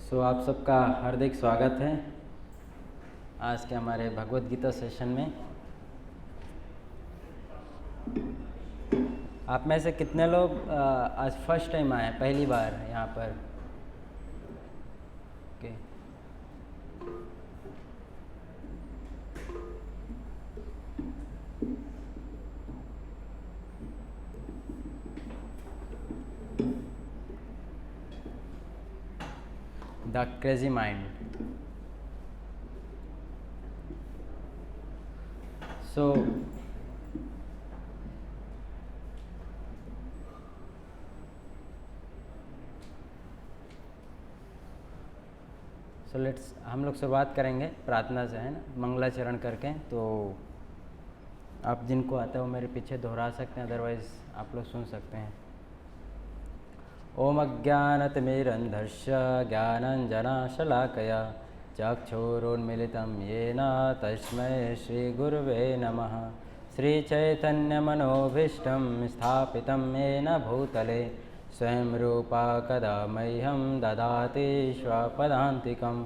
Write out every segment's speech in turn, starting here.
आप सबका हार्दिक स्वागत है आज के हमारे भगवत गीता सेशन में। आप में से कितने लोग आज फर्स्ट टाइम आए, पहली बार यहाँ पर? Okay, the crazy mind. So let's हम लोग शुरुआत करेंगे प्रार्थना से, है ना, मंगलाचरण करके। तो आप जिनको आता है वो मेरे पीछे दोहरा सकते हैं, अदरवाइज आप लोग सुन सकते हैं। ओम अज्ञानतिमिरन्धस्य ज्ञानञ्जनशलाकया चक्षुरुन्मीलितं येन तस्मै श्रीगुरुवे नमः। श्रीचैतन्यमनोभीष्टं स्थापितं येन भूतले स्वयं रूपा कदा मह्यं ददाति स्वपदान्तिकं।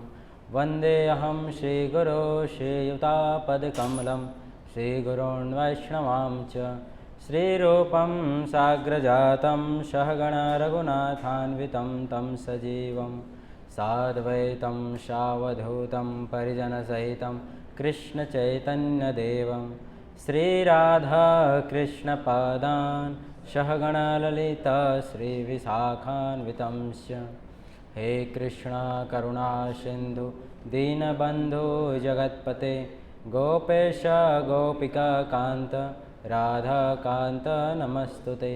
वन्देऽहं श्रीगुरो श्रीयुतापदकमलं श्रीगुरोन् वैष्णवां च श्रीरूपं साग्रजातं सहगण रघुनाथान्वितं तं सजीवं साद्वैतं सावधूतं परिजनसहितं कृष्णचैतन्यदेवं श्रीराधाकृष्णपादान् सहगण ललिता श्रीविशाखान्वितं च। हे कृष्णा करुणा सिन्धु दीनबन्धु जगत्पते गोपेश गोपिका कान्त राधाकान्त नमस्तुते।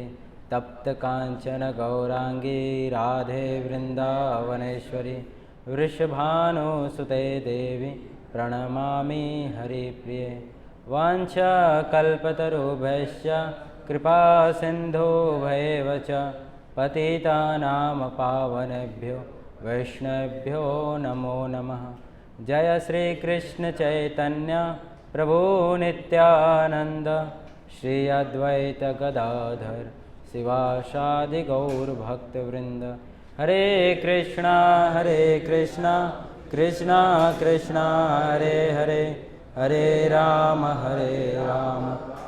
तप्त कांचन गौरांगी राधे वृंदावनेश्वरी वृषभानुसुते देवी प्रणमामि हरिप्रिये। वाञ्छाकल्पतरुभ्यश्च कृपा सिन्धुभ्येव च पतितानां पावनेभ्यो वैष्णवेभ्यो नमो नमः। जय श्री कृष्ण चैतन्य प्रभु नित्यानंद श्री अद्वैत गदाधर शिवासादि गौर भक्तवृंद। हरे कृष्णा कृष्णा कृष्णा हरे हरे, हरे राम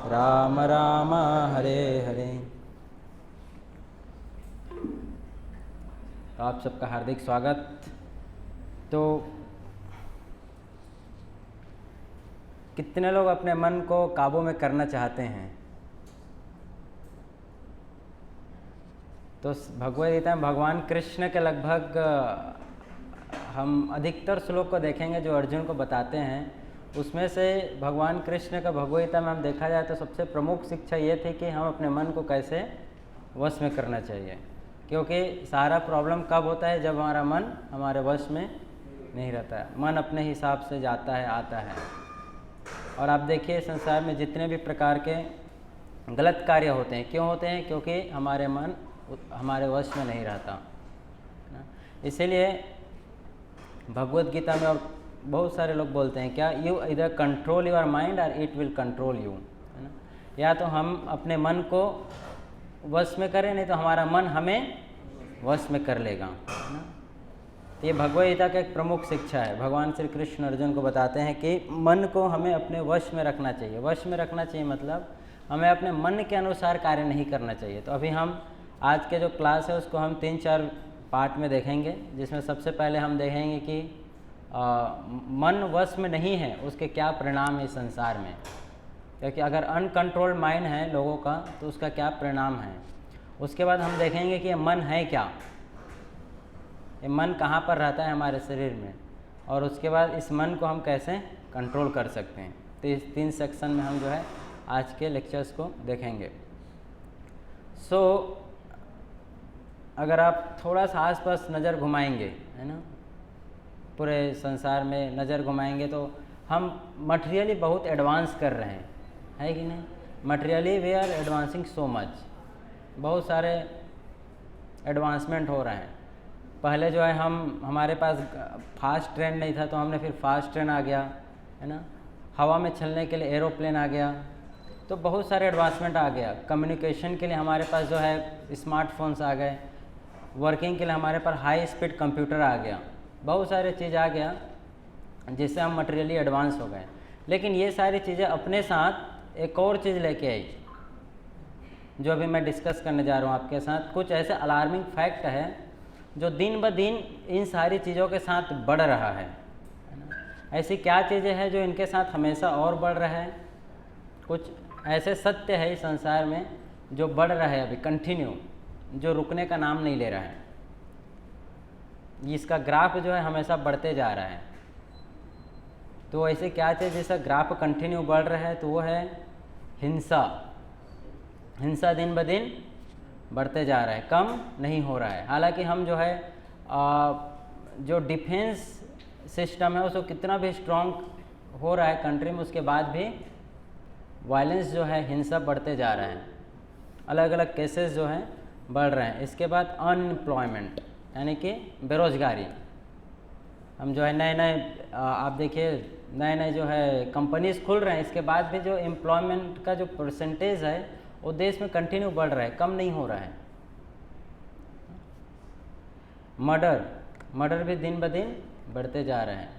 राम राम हरे हरे। तो आप सबका हार्दिक स्वागत। तो कितने लोग अपने मन को काबू में करना चाहते हैं? तो भगवद गीता में भगवान कृष्ण के लगभग हम अधिकतर श्लोक को देखेंगे जो अर्जुन को बताते हैं। उसमें से भगवान कृष्ण का भगवद गीता में हम देखा जाए तो सबसे प्रमुख शिक्षा ये थी कि हम अपने मन को कैसे वश में करना चाहिए, क्योंकि सारा प्रॉब्लम कब होता है? जब हमारा मन हमारे वश में नहीं रहता है। मन अपने हिसाब से जाता है आता है। और आप देखिए संसार में जितने भी प्रकार के गलत कार्य होते हैं, क्यों होते हैं? क्योंकि हमारे मन हमारे वश में नहीं रहता। इसीलिए भगवद गीता में और बहुत सारे लोग बोलते हैं क्या, यू इधर कंट्रोल योर माइंड और इट विल कंट्रोल यू, है ना। या तो हम अपने मन को वश में करें, नहीं तो हमारा मन हमें वश में कर लेगा, है ना। ये भगवद गीता का एक प्रमुख शिक्षा है। भगवान श्री कृष्ण अर्जुन को बताते हैं कि मन को हमें अपने वश में रखना चाहिए। वश में रखना चाहिए मतलब हमें अपने मन के अनुसार कार्य नहीं करना चाहिए। तो अभी हम आज के जो क्लास है उसको हम 3-4 पार्ट में देखेंगे, जिसमें सबसे पहले हम देखेंगे कि मन वश में नहीं है उसके क्या परिणाम है इस संसार में, क्योंकि अगर अनकंट्रोल्ड माइंड है लोगों का तो उसका क्या परिणाम है। उसके बाद हम देखेंगे कि ये मन है क्या, ये मन कहाँ पर रहता है हमारे शरीर में, और उसके बाद इस मन को हम कैसे कंट्रोल कर सकते हैं। तो इस 3 सेक्शन में हम जो है आज के लेक्चर्स को देखेंगे। अगर आप थोड़ा सा आसपास नज़र घुमाएंगे, है ना, पूरे संसार में नज़र घुमाएंगे तो हम मटेरियली बहुत एडवांस कर रहे हैं, है कि नहीं? Materially we are advancing so much, बहुत सारे एडवांसमेंट हो रहे हैं। पहले जो है हमारे पास फास्ट ट्रेन नहीं था तो हमने फिर फास्ट ट्रेन आ गया, है ना। हवा में चलने के लिए एरोप्लेन आ गया, तो बहुत सारे एडवांसमेंट आ गया। कम्युनिकेशन के लिए हमारे पास जो है स्मार्टफोन्स आ गए, वर्किंग के लिए हमारे पास हाई स्पीड कंप्यूटर आ गया, बहुत सारे चीज़ आ गया जिससे हम मटेरियली एडवांस हो गए। लेकिन ये सारी चीज़ें अपने साथ एक और चीज़ लेके आई, जो अभी मैं डिस्कस करने जा रहा हूँ आपके साथ। कुछ ऐसे अलार्मिंग फैक्ट है जो दिन ब दिन इन सारी चीज़ों के साथ बढ़ रहा है ना। ऐसी क्या चीज़ें हैं जो इनके साथ हमेशा और बढ़ रहा है? कुछ ऐसे सत्य है इस संसार में जो बढ़ रहा है अभी कंटिन्यू, जो रुकने का नाम नहीं ले रहा है। इसका ग्राफ जो है हमेशा बढ़ते जा रहा है। तो ऐसे क्या चीज़ जिसका ग्राफ कंटिन्यू बढ़ रहा है? तो वो है हिंसा। हिंसा दिन ब दिन बढ़ते जा रहा है, कम नहीं हो रहा है। हालांकि हम जो है जो डिफेंस सिस्टम है उसको कितना भी स्ट्रॉन्ग हो रहा है कंट्री में, उसके बाद भी वायलेंस जो है, हिंसा बढ़ते जा रहा है। अलग अलग केसेस जो हैं बढ़ रहे हैं। इसके बाद अनएम्प्लॉयमेंट यानी कि बेरोजगारी। हम जो है नए नए आप देखिए नए नए जो है कंपनीज खुल रहे हैं, इसके बाद भी जो एम्प्लॉयमेंट का जो परसेंटेज है वो देश में कंटिन्यू बढ़ रहा है, कम नहीं हो रहा है। मर्डर भी दिन ब दिन बढ़ते जा रहे हैं।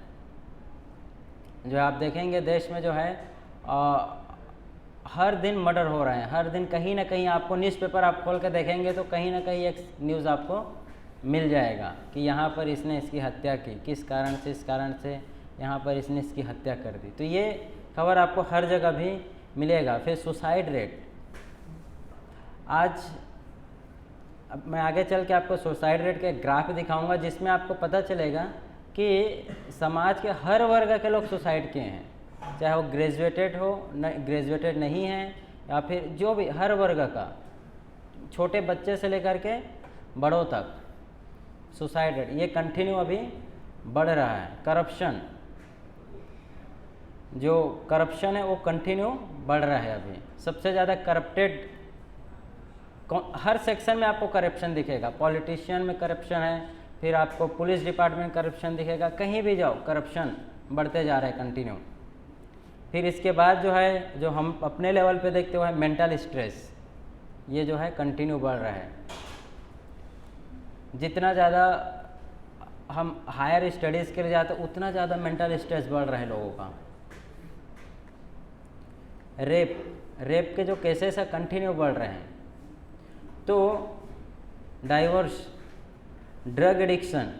जो आप देखेंगे देश में जो है हर दिन मर्डर हो रहे हैं, हर दिन कहीं ना कहीं आपको न्यूज़पेपर आप खोल के देखेंगे तो कहीं ना कहीं एक न्यूज़ आपको मिल जाएगा कि यहाँ पर इसने इसकी हत्या की, किस कारण से, इस कारण से यहाँ पर इसने इसकी हत्या कर दी। तो ये खबर आपको हर जगह भी मिलेगा। फिर सुसाइड रेट, आज अब मैं आगे चल के आपको सुसाइड रेट के ग्राफ दिखाऊंगा जिसमें आपको पता चलेगा कि समाज के हर वर्ग के लोग सुसाइड किए हैं, चाहे वो ग्रेजुएटेड हो, ग्रेजुएटेड नहीं है, या फिर जो भी हर वर्ग का, छोटे बच्चे से लेकर के बड़ों तक सुसाइड रेट ये कंटिन्यू अभी बढ़ रहा है। करप्शन, जो करप्शन है वो कंटिन्यू बढ़ रहा है। अभी सबसे ज़्यादा करप्टेड हर सेक्शन में आपको करप्शन दिखेगा। पॉलिटिशियन में करप्शन है, फिर आपको पुलिस डिपार्टमेंट में करप्शन दिखेगा, कहीं भी जाओ करप्शन बढ़ते जा रहा है कंटिन्यू। फिर इसके बाद जो है जो हम अपने लेवल पे देखते हुए मेंटल स्ट्रेस, ये जो है कंटिन्यू बढ़ रहा है। जितना ज़्यादा हम हायर स्टडीज़ के लिए जाते उतना ज़्यादा मेंटल स्ट्रेस बढ़ रहा है लोगों का। रेप के जो केसेस है कंटिन्यू बढ़ रहे हैं। तो डाइवोर्स, ड्रग एडिक्शन,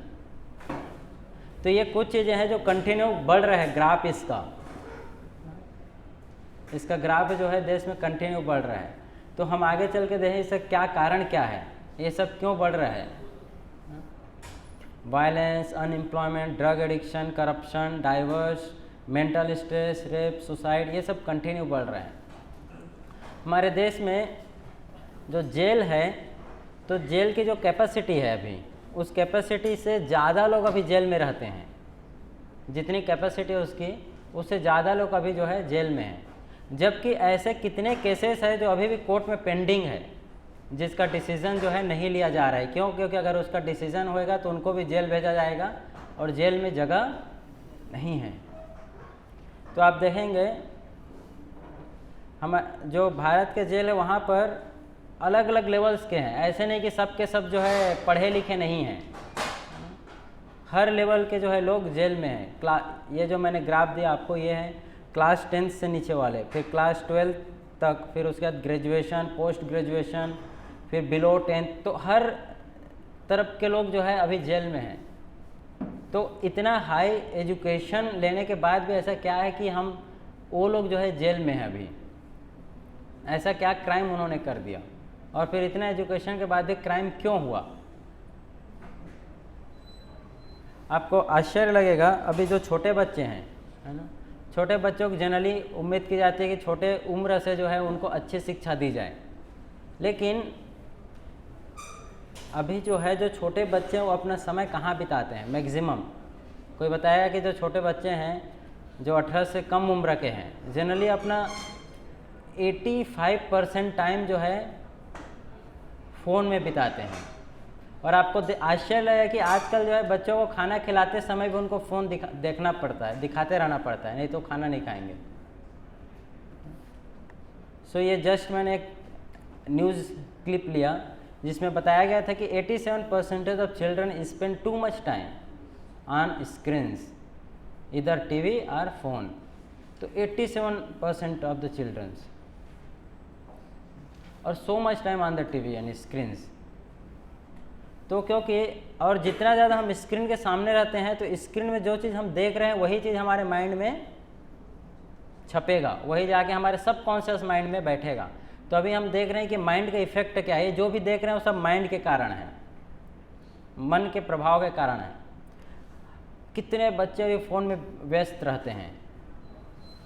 तो ये कुछ चीज़ें हैं जो कंटिन्यू बढ़ रहा है। ग्राफ इसका ग्राफ जो है देश में कंटिन्यू बढ़ रहा है। तो हम आगे चल के देखें इसका क्या कारण क्या है, ये सब क्यों बढ़ रहा है। Violence, unemployment, drug addiction, corruption, divorce, mental stress, rape, suicide, ये सब कंटिन्यू बढ़ रहा है। हमारे देश में जो जेल है, तो जेल की जो कैपेसिटी है अभी, उस कैपेसिटी से ज़्यादा लोग अभी जेल में रहते हैं। जितनी कैपेसिटी है उसकी, उससे ज़्यादा लोग अभी जो है जेल में हैं। जबकि ऐसे कितने केसेस हैं जो अभी भी कोर्ट में पेंडिंग है, जिसका डिसीज़न जो है नहीं लिया जा रहा है। क्यों? क्योंकि अगर उसका डिसीज़न होएगा तो उनको भी जेल भेजा जाएगा और जेल में जगह नहीं है। तो आप देखेंगे हम जो भारत के जेल है वहाँ पर अलग अलग लेवल्स के हैं। ऐसे नहीं कि सब के सब जो है पढ़े लिखे नहीं हैं, हर लेवल के जो है लोग जेल में हैं। ये जो मैंने ग्राफ दिया आपको, ये है क्लास 10 से नीचे वाले, फिर क्लास 12 तक, फिर उसके बाद ग्रेजुएशन, पोस्ट ग्रेजुएशन, फिर बिलो 10th, तो हर तरफ के लोग जो है अभी जेल में हैं। तो इतना हाई एजुकेशन लेने के बाद भी ऐसा क्या है कि हम वो लोग जो है जेल में हैं अभी। ऐसा क्या क्राइम उन्होंने कर दिया, और फिर इतना एजुकेशन के बाद भी क्राइम क्यों हुआ? आपको आश्चर्य लगेगा। अभी जो छोटे बच्चे हैं, है ना, छोटे बच्चों को जनरली उम्मीद की जाती है कि छोटे उम्र से जो है उनको अच्छी शिक्षा दी जाए। लेकिन अभी जो है जो छोटे बच्चे हैं वो अपना समय कहाँ बिताते हैं? मैक्सिमम कोई बताया कि जो छोटे बच्चे हैं जो 18 से कम उम्र के हैं, जनरली अपना 85% टाइम जो है फ़ोन में बिताते हैं। और आपको आश्चर्य लगेगा कि आजकल जो है बच्चों को खाना खिलाते समय भी उनको फ़ोन देखना पड़ता है, दिखाते रहना पड़ता है, नहीं तो खाना नहीं खाएंगे। सो ये जस्ट मैंने एक न्यूज़ क्लिप लिया जिसमें बताया गया था कि 87% of children spend too much time on screens, इधर टीवी और फोन। तो 87% ऑफ द चिल्ड्रंस और so much time on the TV यानी स्क्रीन्स। तो क्योंकि और जितना ज़्यादा हम स्क्रीन के सामने रहते हैं तो स्क्रीन में जो चीज़ हम देख रहे हैं वही चीज़ हमारे माइंड में छपेगा, वही जाके हमारे सबकॉन्शियस माइंड में बैठेगा। तो अभी हम देख रहे हैं कि माइंड का इफेक्ट क्या है, जो भी देख रहे हैं वो सब माइंड के कारण है, मन के प्रभाव के कारण है। कितने बच्चे भी फ़ोन में व्यस्त रहते हैं।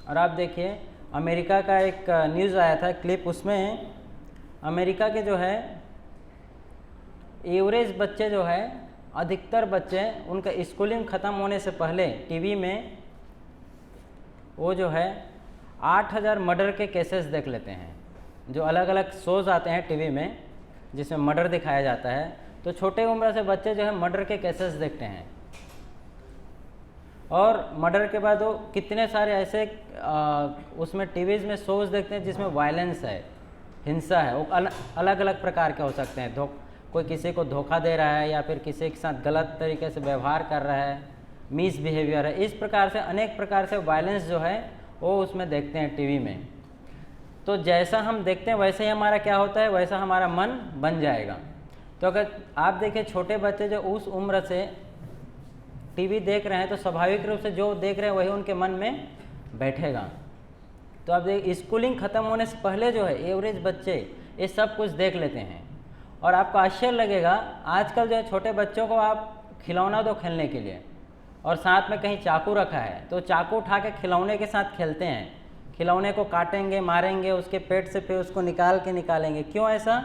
और आप देखिए अमेरिका का एक न्यूज़ आया था क्लिप, उसमें अमेरिका के जो है एवरेज बच्चे जो है, अधिकतर बच्चे उनका स्कूलिंग ख़त्म होने से पहले टीवी में वो जो है 8000 मर्डर के केसेस देख लेते हैं। जो अलग अलग शोज़ आते हैं टीवी में जिसमें मर्डर दिखाया जाता है, तो छोटे उम्र से बच्चे जो है मर्डर के केसेस देखते हैं। और मर्डर के बाद वो कितने सारे ऐसे उसमें टीवीज़ में शोज़ देखते हैं जिसमें वायलेंस है, हिंसा है। वो अलग अलग प्रकार के हो सकते हैं। कोई किसी को धोखा दे रहा है या फिर किसी के साथ गलत तरीके से व्यवहार कर रहा है, मिस बिहेवियर है, इस प्रकार से अनेक प्रकार से वायलेंस जो है वो उसमें देखते हैं टीवी में। तो जैसा हम देखते हैं वैसे ही हमारा क्या होता है, वैसा हमारा मन बन जाएगा। तो अगर आप देखें छोटे बच्चे जो उस उम्र से टीवी देख रहे हैं तो स्वाभाविक रूप से जो देख रहे हैं वही उनके मन में बैठेगा। तो आप देख स्कूलिंग ख़त्म होने से पहले जो है एवरेज बच्चे ये सब कुछ देख लेते हैं। और आपको आश्चर्य लगेगा आजकल जो है छोटे बच्चों को आप खिलौना दो खेलने के लिए और साथ में कहीं चाकू रखा है तो चाकू उठा के खिलौने के साथ खेलते हैं, खिलौने को काटेंगे, मारेंगे, उसके पेट से फिर उसको निकालेंगे। क्यों ऐसा?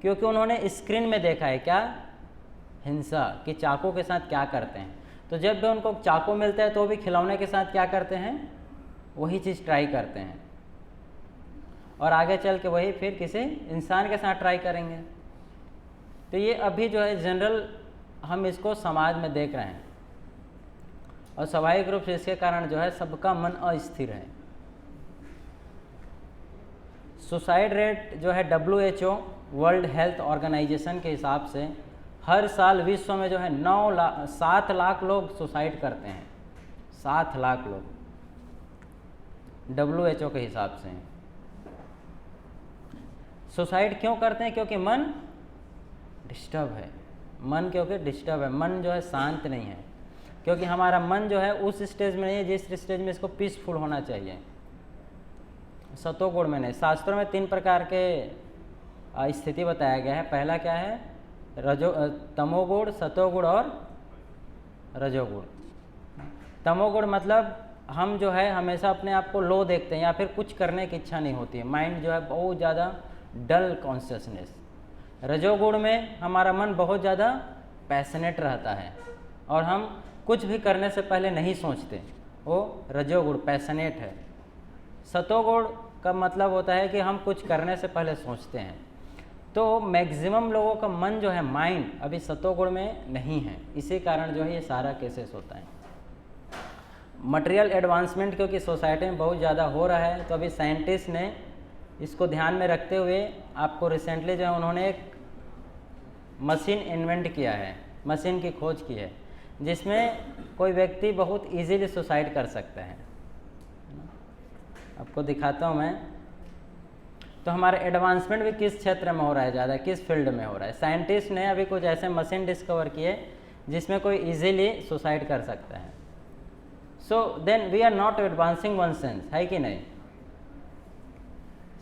क्योंकि उन्होंने स्क्रीन में देखा है क्या, हिंसा, कि चाकू के साथ क्या करते हैं। तो जब भी उनको चाकू मिलता है तो भी खिलौने के साथ क्या करते हैं, वही चीज़ ट्राई करते हैं और आगे चल के वही फिर किसी इंसान के साथ ट्राई करेंगे। तो ये अभी जो है जनरल हम इसको समाज में देख रहे हैं और स्वाभाविक रूप से इसके कारण जो है सबका मन अस्थिर है। सुसाइड रेट जो है WHO वर्ल्ड हेल्थ ऑर्गेनाइजेशन के हिसाब से हर साल विश्व में जो है 7 लाख लोग सुसाइड करते हैं। 7 लाख लोग WHO के हिसाब से। सुसाइड क्यों करते हैं? क्योंकि मन डिस्टर्ब है। मन क्योंकि डिस्टर्ब है, मन जो है शांत नहीं है, क्योंकि हमारा मन जो है उस स्टेज में नहीं है जिस स्टेज में इसको पीसफुल होना चाहिए, सतोगुण में नहीं। शास्त्रों में 3 प्रकार के स्थिति बताया गया है। पहला क्या है? तमोगुण, सतोगुण और रजोगुण। तमोगुण मतलब हम जो है हमेशा अपने आप को लो देखते हैं या फिर कुछ करने की इच्छा नहीं होती है, माइंड जो है बहुत ज़्यादा डल कॉन्शियसनेस। रजोगुण में हमारा मन बहुत ज़्यादा पैशनेट रहता है और हम कुछ भी करने से पहले नहीं सोचते, वो रजोगुण पैशनेट है। सतोगुण का मतलब होता है कि हम कुछ करने से पहले सोचते हैं। तो मैक्सिमम लोगों का मन जो है, माइंड अभी सतोगुण में नहीं है, इसी कारण जो है ये सारा केसेस होता है। मटेरियल एडवांसमेंट क्योंकि सोसाइटी में बहुत ज़्यादा हो रहा है, तो अभी साइंटिस्ट ने इसको ध्यान में रखते हुए आपको रिसेंटली जो है उन्होंने एक मशीन इन्वेंट किया है, मशीन की खोज की है जिसमें कोई व्यक्ति बहुत इजीली सुसाइड कर सकता है। आपको दिखाता हूँ मैं। तो हमारा एडवांसमेंट भी किस क्षेत्र में हो रहा है ज़्यादा, किस फील्ड में हो रहा है? साइंटिस्ट ने अभी कुछ ऐसे मशीन डिस्कवर किए जिसमें कोई इजीली सुसाइड कर सकता है। So then we are not advancing one sense, है कि नहीं?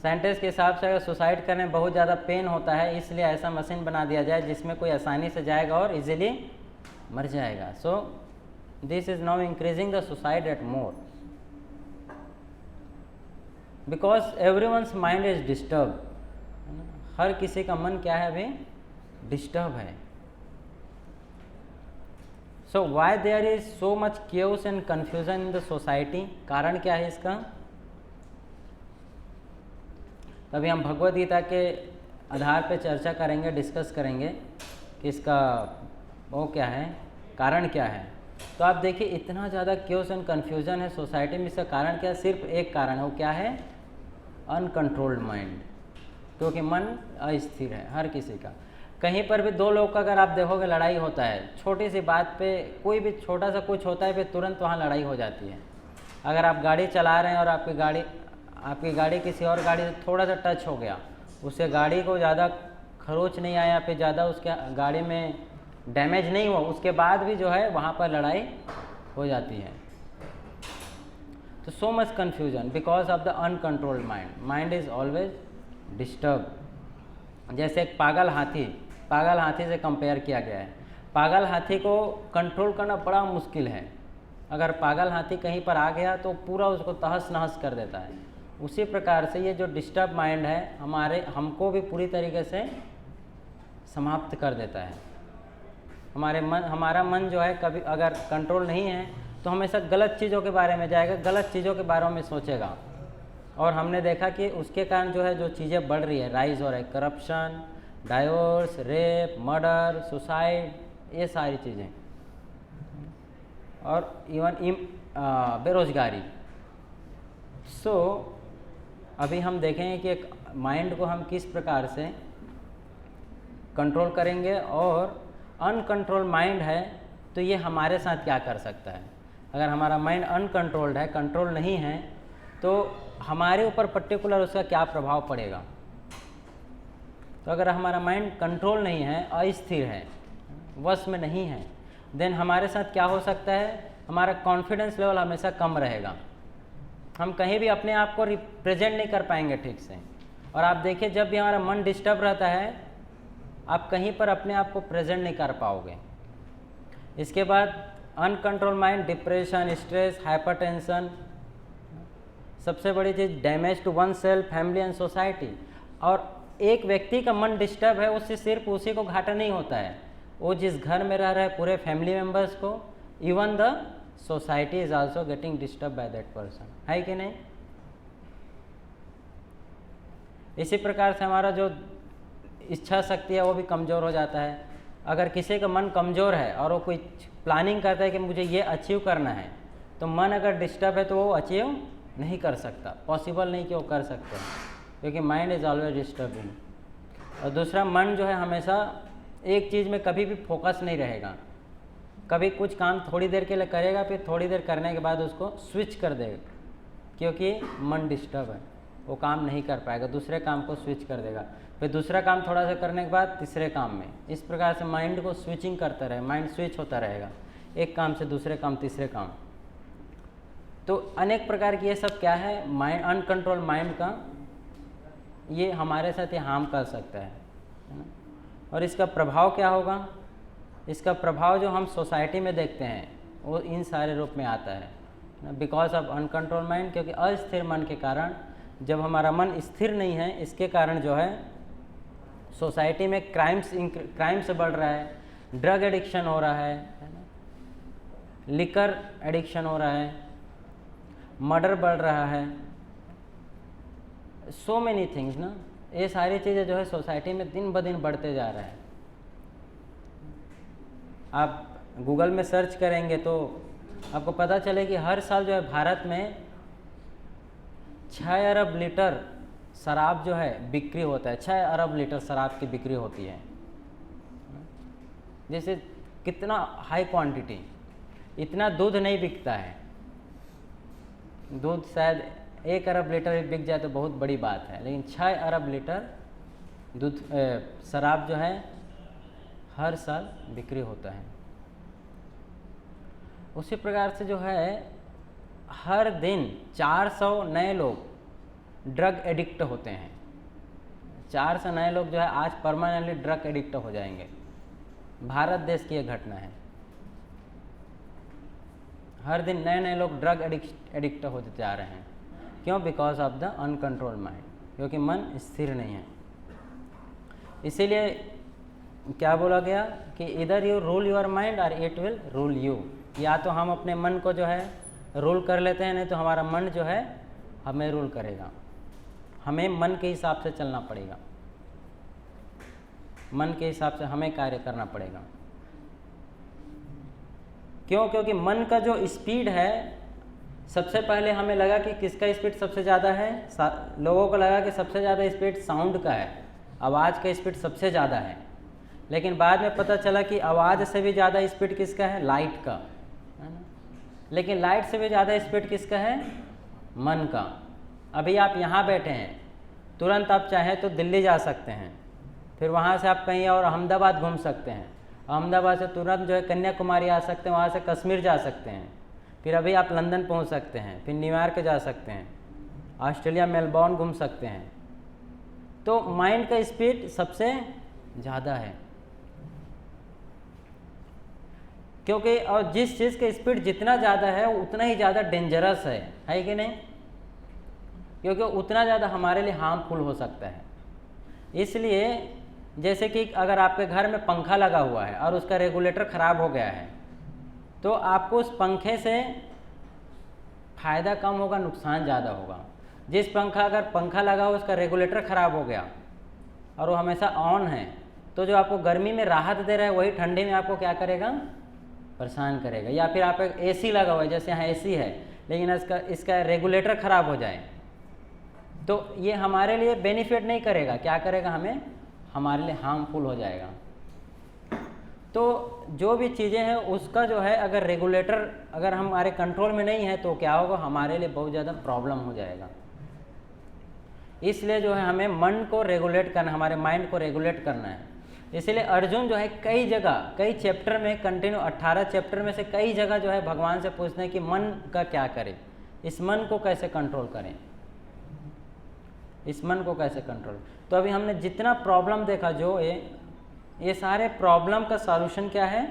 साइंटिस्ट के हिसाब से अगर सुसाइड करने में बहुत ज़्यादा पेन होता है, इसलिए ऐसा मशीन बना दिया जाए जिसमें कोई आसानी से जाएगा और इजीली मर जाएगा। So this is now increasing the suicide rate more because everyone's mind is disturb. हर किसी का मन क्या है, अभी डिस्टर्ब है। So why there is so much chaos and confusion in the society? कारण क्या है इसका? तभी हम भगवद गीता के आधार पे चर्चा करेंगे, डिस्कस करेंगे कि इसका वो क्या है, कारण क्या है। तो आप देखिए इतना ज़्यादा केओस एंड कन्फ्यूजन है सोसाइटी में, इसका कारण क्या है? सिर्फ एक कारण है, वो क्या है? Uncontrolled mind. क्योंकि मन अस्थिर है हर किसी का। कहीं पर भी दो लोग का अगर आप देखोगे लड़ाई होता है, छोटी सी बात पे कोई भी छोटा सा कुछ होता है फिर तुरंत वहाँ लड़ाई हो जाती है। अगर आप गाड़ी चला रहे हैं और आपकी गाड़ी किसी और गाड़ी से थोड़ा सा टच हो गया, उससे गाड़ी को ज़्यादा खरोच नहीं आया, फिर ज़्यादा उसके गाड़ी में डैमेज नहीं हुआ, उसके बाद भी जो है वहाँ पर लड़ाई हो जाती है। तो so much confusion because of the uncontrolled mind. Mind is always disturb. जैसे एक पागल हाथी से कंपेयर किया गया है। पागल हाथी को कंट्रोल करना बड़ा मुश्किल है। अगर पागल हाथी कहीं पर आ गया तो पूरा उसको तहस नहस कर देता है। उसी प्रकार से ये जो डिस्टर्ब माइंड है हमको भी पूरी तरीके से समाप्त कर देता है। हमारा मन जो है कभी अगर कंट्रोल नहीं है तो हमेशा गलत चीज़ों के बारे में जाएगा, गलत चीज़ों के बारे में सोचेगा। और हमने देखा कि उसके कारण जो है जो चीज़ें बढ़ रही है, राइज हो रहा है, corruption, divorce, rape, murder, suicide, ये सारी चीज़ें, और इवन बेरोजगारी। अभी हम देखेंगे कि एक माइंड को हम किस प्रकार से कंट्रोल करेंगे, और अनकंट्रोल माइंड है तो ये हमारे साथ क्या कर सकता है। अगर हमारा माइंड अनकंट्रोल्ड है, कंट्रोल नहीं है, तो हमारे ऊपर पर्टिकुलर उसका क्या प्रभाव पड़ेगा। तो अगर हमारा माइंड कंट्रोल नहीं है, अस्थिर है, वश में नहीं है, देन हमारे साथ क्या हो सकता है, हमारा कॉन्फिडेंस लेवल हमेशा कम रहेगा। हम कहीं भी अपने आप को रिप्रेजेंट नहीं कर पाएंगे ठीक से। और आप देखिए जब भी हमारा मन डिस्टर्ब रहता है, आप कहीं पर अपने आप को प्रेजेंट नहीं कर पाओगे। इसके बाद uncontrol mind, depression, stress, hypertension, सबसे बड़ी चीज़ damage to oneself, family and society. और एक व्यक्ति का मन डिस्टर्ब है, उससे सिर्फ उसी को घाटा नहीं होता है, वो जिस घर में रह रहा है पूरे फैमिली मेम्बर्स को, even the society is also getting disturb by that person, है कि नहीं। इसी प्रकार से हमारा जो इच्छा शक्ति है वो भी कमज़ोर हो जाता है। अगर किसी का मन कमज़ोर है और वो कोई प्लानिंग करता है कि मुझे ये अचीव करना है, तो मन अगर डिस्टर्ब है तो वो अचीव नहीं कर सकता, पॉसिबल नहीं कि वो कर सकते हैं, क्योंकि माइंड इज़ ऑलवेज डिस्टर्बिंग। और दूसरा, मन जो है हमेशा एक चीज़ में कभी भी फोकस नहीं रहेगा। कभी कुछ काम थोड़ी देर के लिए करेगा, फिर थोड़ी देर करने के बाद उसको स्विच कर देगा, क्योंकि मन डिस्टर्ब है, वो काम नहीं कर पाएगा, दूसरे काम को स्विच कर देगा, फिर दूसरा काम थोड़ा सा करने के बाद तीसरे काम में। इस प्रकार से माइंड को स्विचिंग करता रहे, माइंड स्विच होता रहेगा, एक काम से दूसरे काम, तीसरे काम। तो अनेक प्रकार की ये सब क्या है, माइंड, अनकंट्रोल माइंड का ये हमारे साथ ये हार्म कर सकता है ना। और इसका प्रभाव क्या होगा, इसका प्रभाव जो हम सोसाइटी में देखते हैं वो इन सारे रूप में आता है, बिकॉज ऑफ अनकंट्रोल माइंड। क्योंकि अस्थिर मन के कारण, जब हमारा मन स्थिर नहीं है, इसके कारण जो है सोसाइटी में क्राइम्स बढ़ रहा है, ड्रग एडिक्शन हो रहा है ना, लिकर एडिक्शन हो रहा है, मर्डर बढ़ रहा है, सो मेनी थिंग्स ना। ये सारी चीज़ें जो है सोसाइटी में दिन ब दिन बढ़ते जा रहा है। आप गूगल में सर्च करेंगे तो आपको पता चले कि हर साल जो है भारत में 6 अरब लीटर शराब जो है बिक्री होता है, 6 अरब लीटर शराब की बिक्री होती है। जैसे कितना हाई क्वांटिटी, इतना दूध नहीं बिकता है। दूध शायद 1 अरब लीटर बिक जाए तो बहुत बड़ी बात है, लेकिन 6 अरब लीटर दूध शराब जो है हर साल बिक्री होता है। उसी प्रकार से जो है हर दिन 400 नए लोग ड्रग एडिक्ट होते हैं। 400 नए लोग जो है आज परमानेंटली ड्रग एडिक्ट हो जाएंगे। भारत देश की यह घटना है। हर दिन नए नए लोग ड्रग एडिक्ट होते जा रहे हैं। क्यों? Because of the uncontrol mind, क्योंकि मन स्थिर नहीं है। इसीलिए क्या बोला गया कि इधर यू रूल योर माइंड और इट विल रूल यू। या तो हम अपने मन को जो है रूल कर लेते हैं, नहीं तो हमारा मन जो है हमें रूल करेगा। हमें मन के हिसाब से चलना पड़ेगा, मन के हिसाब से हमें कार्य करना पड़ेगा। क्यों? क्योंकि मन का जो स्पीड है, सबसे पहले हमें लगा कि किसका स्पीड सबसे ज़्यादा है, लोगों को लगा कि सबसे ज़्यादा स्पीड साउंड का है, आवाज़ का स्पीड सबसे ज़्यादा है। लेकिन बाद में पता चला कि आवाज़ से भी ज़्यादा स्पीड किसका है, लाइट का, है ना। लेकिन लाइट से भी ज़्यादा स्पीड किसका है, मन का। अभी आप यहाँ बैठे हैं, तुरंत आप चाहें तो दिल्ली जा सकते हैं, फिर वहाँ से आप कहीं और अहमदाबाद घूम सकते हैं, अहमदाबाद से तुरंत जो है कन्याकुमारी आ सकते हैं, वहाँ से कश्मीर जा सकते हैं, फिर अभी आप लंदन पहुँच सकते हैं, फिर न्यूयॉर्क जा सकते हैं, ऑस्ट्रेलिया मेलबोर्न घूम सकते हैं। तो माइंड का स्पीड सबसे ज़्यादा है, क्योंकि और जिस चीज़ का स्पीड जितना ज़्यादा है उतना ही ज़्यादा डेंजरस है कि नहीं, क्योंकि उतना ज़्यादा हमारे लिए हार्मफुल हो सकता है। इसलिए जैसे कि अगर आपके घर में पंखा लगा हुआ है और उसका रेगुलेटर ख़राब हो गया है, तो आपको उस पंखे से फ़ायदा कम होगा, नुकसान ज़्यादा होगा। जिस अगर पंखा लगा हो उसका रेगुलेटर ख़राब हो गया और वो हमेशा ऑन है, तो जो आपको गर्मी में राहत दे रहा है वही ठंडी में आपको क्या करेगा, परेशान करेगा। या फिर आप एक एसी लगा हुआ है, जैसे यहाँ एसी है, लेकिन इसका रेगुलेटर ख़राब हो जाए तो ये हमारे लिए बेनिफिट नहीं करेगा, क्या करेगा, हमारे लिए हार्मफुल हो जाएगा। तो जो भी चीज़ें हैं उसका जो है अगर रेगुलेटर अगर हमारे कंट्रोल में नहीं है तो क्या होगा, हमारे लिए बहुत ज़्यादा प्रॉब्लम हो जाएगा। इसलिए जो है हमें मन को रेगुलेट करना, हमारे माइंड को रेगुलेट करना है। इसलिए अर्जुन जो है कई जगह कई चैप्टर में कंटिन्यू 18 चैप्टर में से कई जगह जो है भगवान से पूछते हैं कि मन का क्या करें, इस मन को कैसे कंट्रोल करें, इस मन को कैसे कंट्रोल। तो अभी हमने जितना प्रॉब्लम देखा, जो ये सारे प्रॉब्लम का सॉल्यूशन क्या है,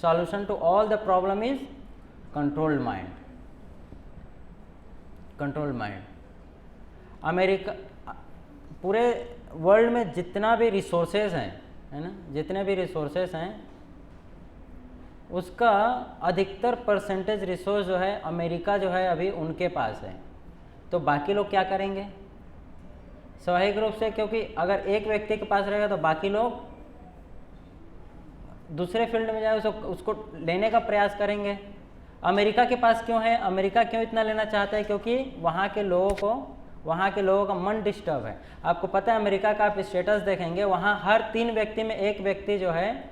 solution to all the problem is controlled mind, controlled mind. America, पूरे वर्ल्ड में जितना भी रिसोर्सेज हैं, है ना, जितने भी रिसोर्सेज हैं उसका अधिकतर परसेंटेज रिसोर्स जो है अमेरिका जो है अभी उनके पास है। तो बाकी लोग क्या करेंगे, स्वाभाविक रूप से, क्योंकि अगर एक व्यक्ति के पास रहेगा तो बाकी लोग दूसरे फील्ड में जाए उसको लेने का प्रयास करेंगे। अमेरिका के पास क्यों है, अमेरिका क्यों इतना लेना चाहता है, क्योंकि वहाँ के लोगों का मन डिस्टर्ब है। आपको पता है अमेरिका का आप स्टेटस देखेंगे, वहाँ हर 3 व्यक्ति में एक व्यक्ति जो है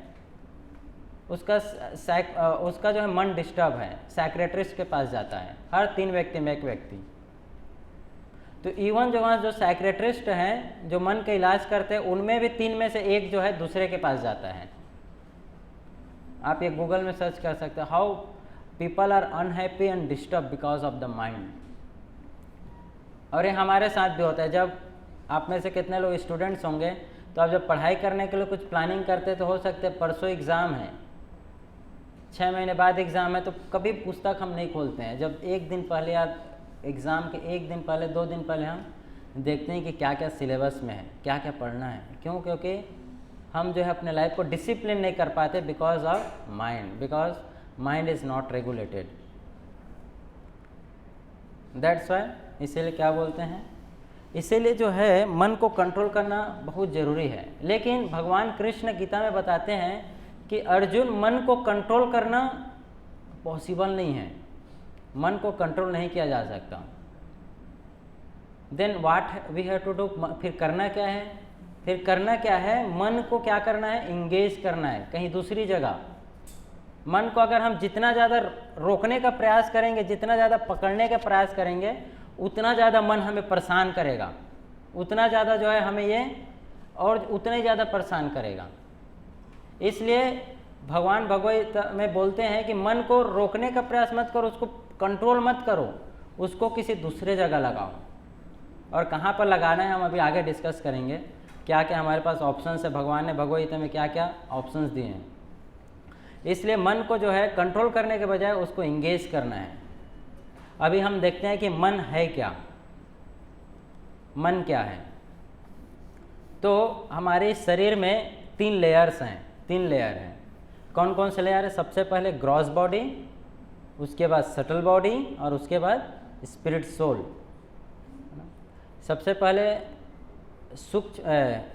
उसका जो है मन डिस्टर्ब है, साइकियाट्रिस्ट के पास जाता है, हर 3 व्यक्ति में एक व्यक्ति। तो इवन जो वहाँ जो साइकियाट्रिस्ट हैं जो मन का इलाज करते हैं, उनमें भी 3 में से एक जो है दूसरे के पास जाता है। आप ये गूगल में सर्च कर सकते हैं, how people are unhappy and disturb because of the mind. और ये हमारे साथ भी होता है। जब आप में से कितने लोग स्टूडेंट्स होंगे, तो आप जब पढ़ाई करने के लिए कुछ प्लानिंग करते तो हो सकते है परसों एग्ज़ाम है, 6 महीने बाद एग्ज़ाम है, तो कभी पुस्तक हम नहीं खोलते हैं। जब एक दिन पहले या एग्ज़ाम के एक दिन पहले 2 दिन पहले हम देखते हैं कि क्या क्या सिलेबस में है, क्या क्या पढ़ना है। क्यों, क्योंकि हम जो है अपने लाइफ को डिसिप्लिन नहीं कर पाते because of mind, because mind is not regulated, that's why. इसीलिए क्या बोलते हैं, इसीलिए जो है मन को कंट्रोल करना बहुत ज़रूरी है। लेकिन भगवान कृष्ण गीता में बताते हैं कि अर्जुन, मन को कंट्रोल करना पॉसिबल नहीं है, मन को कंट्रोल नहीं किया जा सकता। Then what we have to do, फिर करना क्या है, फिर करना क्या है, मन को क्या करना है, इंगेज करना है कहीं दूसरी जगह। मन को अगर हम जितना ज़्यादा रोकने का प्रयास करेंगे, जितना ज़्यादा पकड़ने का प्रयास करेंगे, उतना ज़्यादा मन हमें परेशान करेगा, उतना ज़्यादा जो है हमें ये और उतना ही ज़्यादा परेशान करेगा। इसलिए भगवान भगवत में बोलते हैं कि मन को रोकने का प्रयास मत करो, उसको कंट्रोल मत करो, उसको किसी दूसरे जगह लगाओ। और कहाँ पर लगाना है हम अभी आगे डिस्कस करेंगे, क्या क्या हमारे पास ऑप्शंस है, भगवान ने भगवत गीता में क्या क्या ऑप्शंस दिए हैं। इसलिए मन को जो है कंट्रोल करने के बजाय उसको इंगेज करना है। अभी हम देखते हैं कि मन है क्या, मन क्या है। तो हमारे शरीर में 3 लेयर्स हैं, 3 लेयर हैं। कौन कौन से लेयर है, सबसे पहले ग्रॉस बॉडी, उसके बाद सटल बॉडी और उसके बाद स्पिरिट सोल। सबसे पहले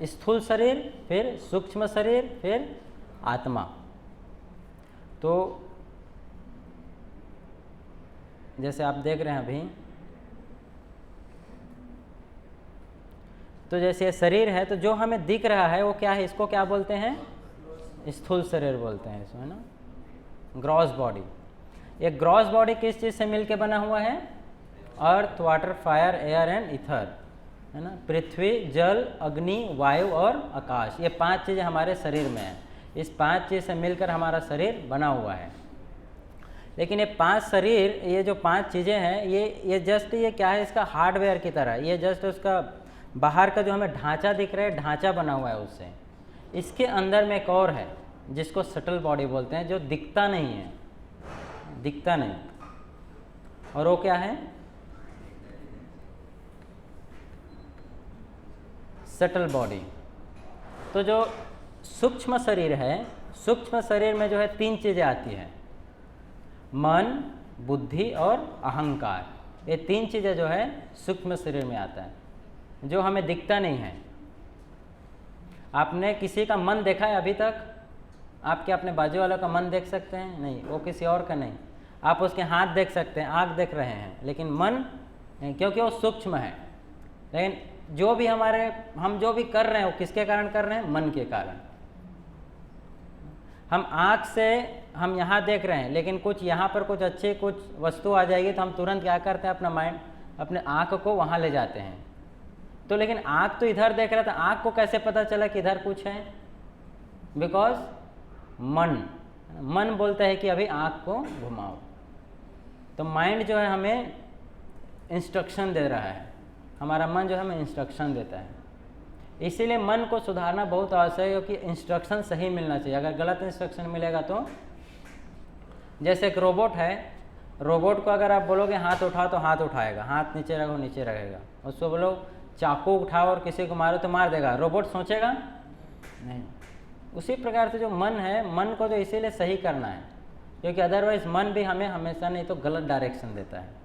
स्थूल शरीर, फिर सूक्ष्म शरीर, फिर आत्मा। तो जैसे आप देख रहे हैं अभी, तो जैसे शरीर है, तो जो हमें दिख रहा है वो क्या है, इसको क्या बोलते हैं, स्थूल शरीर बोलते हैं इसमें ना, ग्रॉस बॉडी। ये ग्रॉस बॉडी किस चीज़ से मिलके बना हुआ है? Earth, water, fire, air and ether, है ना। पृथ्वी, जल, अग्नि, वायु और आकाश, ये 5 चीज़ें हमारे शरीर में हैं। इस 5 चीज़ से मिलकर हमारा शरीर बना हुआ है। लेकिन ये 5 शरीर, ये जो 5 चीज़ें हैं, ये जस्ट ये क्या है, इसका हार्डवेयर की तरह, ये जस्ट उसका बाहर का जो हमें ढांचा दिख रहा है, ढांचा बना हुआ है उससे। इसके अंदर में एक और है जिसको सटल बॉडी बोलते हैं, जो दिखता नहीं है, दिखता नहीं। और वो क्या है? Subtle body. तो जो सूक्ष्म शरीर है, सूक्ष्म शरीर में जो है 3 चीज़ें आती हैं, मन, बुद्धि और अहंकार। ये 3 चीज़ें जो है सूक्ष्म शरीर में आता है, जो हमें दिखता नहीं है। आपने किसी का मन देखा है अभी तक? आप क्या अपने बाजू वालों का मन देख सकते हैं? नहीं, वो किसी और का नहीं। आप उसके हाथ देख सकते हैं, आँख देख रहे हैं, लेकिन मन नहीं, क्योंकि वो सूक्ष्म है। लेकिन जो भी हम जो भी कर रहे हैं, वो किसके कारण कर रहे हैं? मन के कारण। हम आँख से हम यहाँ देख रहे हैं, लेकिन कुछ यहाँ पर कुछ अच्छी कुछ वस्तु आ जाएगी तो हम तुरंत क्या करते हैं? अपना माइंड, अपने आँख को वहाँ ले जाते हैं। तो लेकिन आँख तो इधर देख रहा था, आँख को कैसे पता चला कि इधर कुछ है? बिकॉज मन बोलता है कि अभी आँख को घुमाओ। तो माइंड जो है हमें इंस्ट्रक्शन दे रहा है, हमारा मन जो है हमें इंस्ट्रक्शन देता है। इसीलिए मन को सुधारना बहुत आवश्यक है, क्योंकि इंस्ट्रक्शन सही मिलना चाहिए। अगर गलत इंस्ट्रक्शन मिलेगा तो, जैसे एक रोबोट है, रोबोट को अगर आप बोलोगे हाथ उठाओ तो हाथ उठाएगा, हाथ नीचे रखो नीचे रखेगा। उसको बोलो चाकू उठाओ और किसी को मारो तो मार देगा, रोबोट सोचेगा नहीं। उसी प्रकार से जो मन है, मन को तो इसीलिए सही करना है, क्योंकि अदरवाइज मन भी हमें हमेशा नहीं तो गलत डायरेक्शन देता है।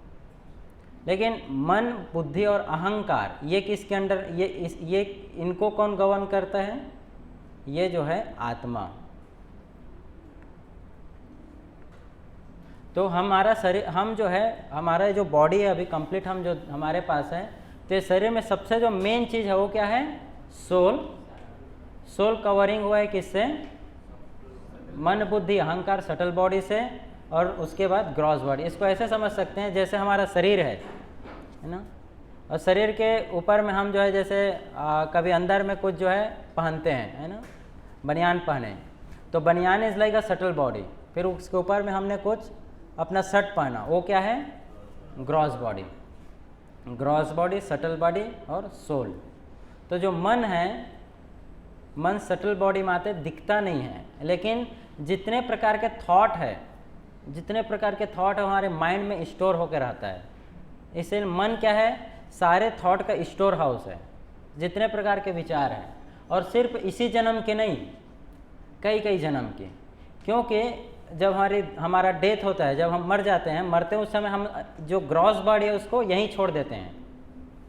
लेकिन मन, बुद्धि और अहंकार, ये किसके अंडर, ये इनको कौन गवर्न करता है? ये जो है आत्मा। तो हमारा शरीर, हम जो है, हमारा जो बॉडी है अभी कंप्लीट, हम जो हमारे पास है, तो शरीर में सबसे जो मेन चीज़ है वो क्या है? सोल। सोल कवरिंग हुआ है किससे? मन, बुद्धि, अहंकार, सटल बॉडी से, और उसके बाद ग्रॉस बॉडी। इसको ऐसे समझ सकते हैं जैसे हमारा शरीर है ना, और शरीर के ऊपर में हम जो है जैसे कभी अंदर में कुछ जो है पहनते हैं, है ना, बनियान पहने, तो बनियान is like a subtle body. फिर उसके ऊपर में हमने कुछ अपना शर्ट पहना, वो क्या है? Gross body. Gross body, subtle body और सोल। तो जो मन है, मन सटल बॉडी में आते, दिखता नहीं है, लेकिन जितने प्रकार के थॉट है, जितने प्रकार के थॉट हमारे माइंड में स्टोर होकर रहता है। इसलिए मन क्या है? सारे थॉट का स्टोर हाउस है, जितने प्रकार के विचार हैं, और सिर्फ इसी जन्म के नहीं, कई कई जन्म के। क्योंकि जब हमारा डेथ होता है, जब हम मर जाते हैं, मरते उस समय हम जो ग्रॉस बॉडी है उसको यहीं छोड़ देते हैं,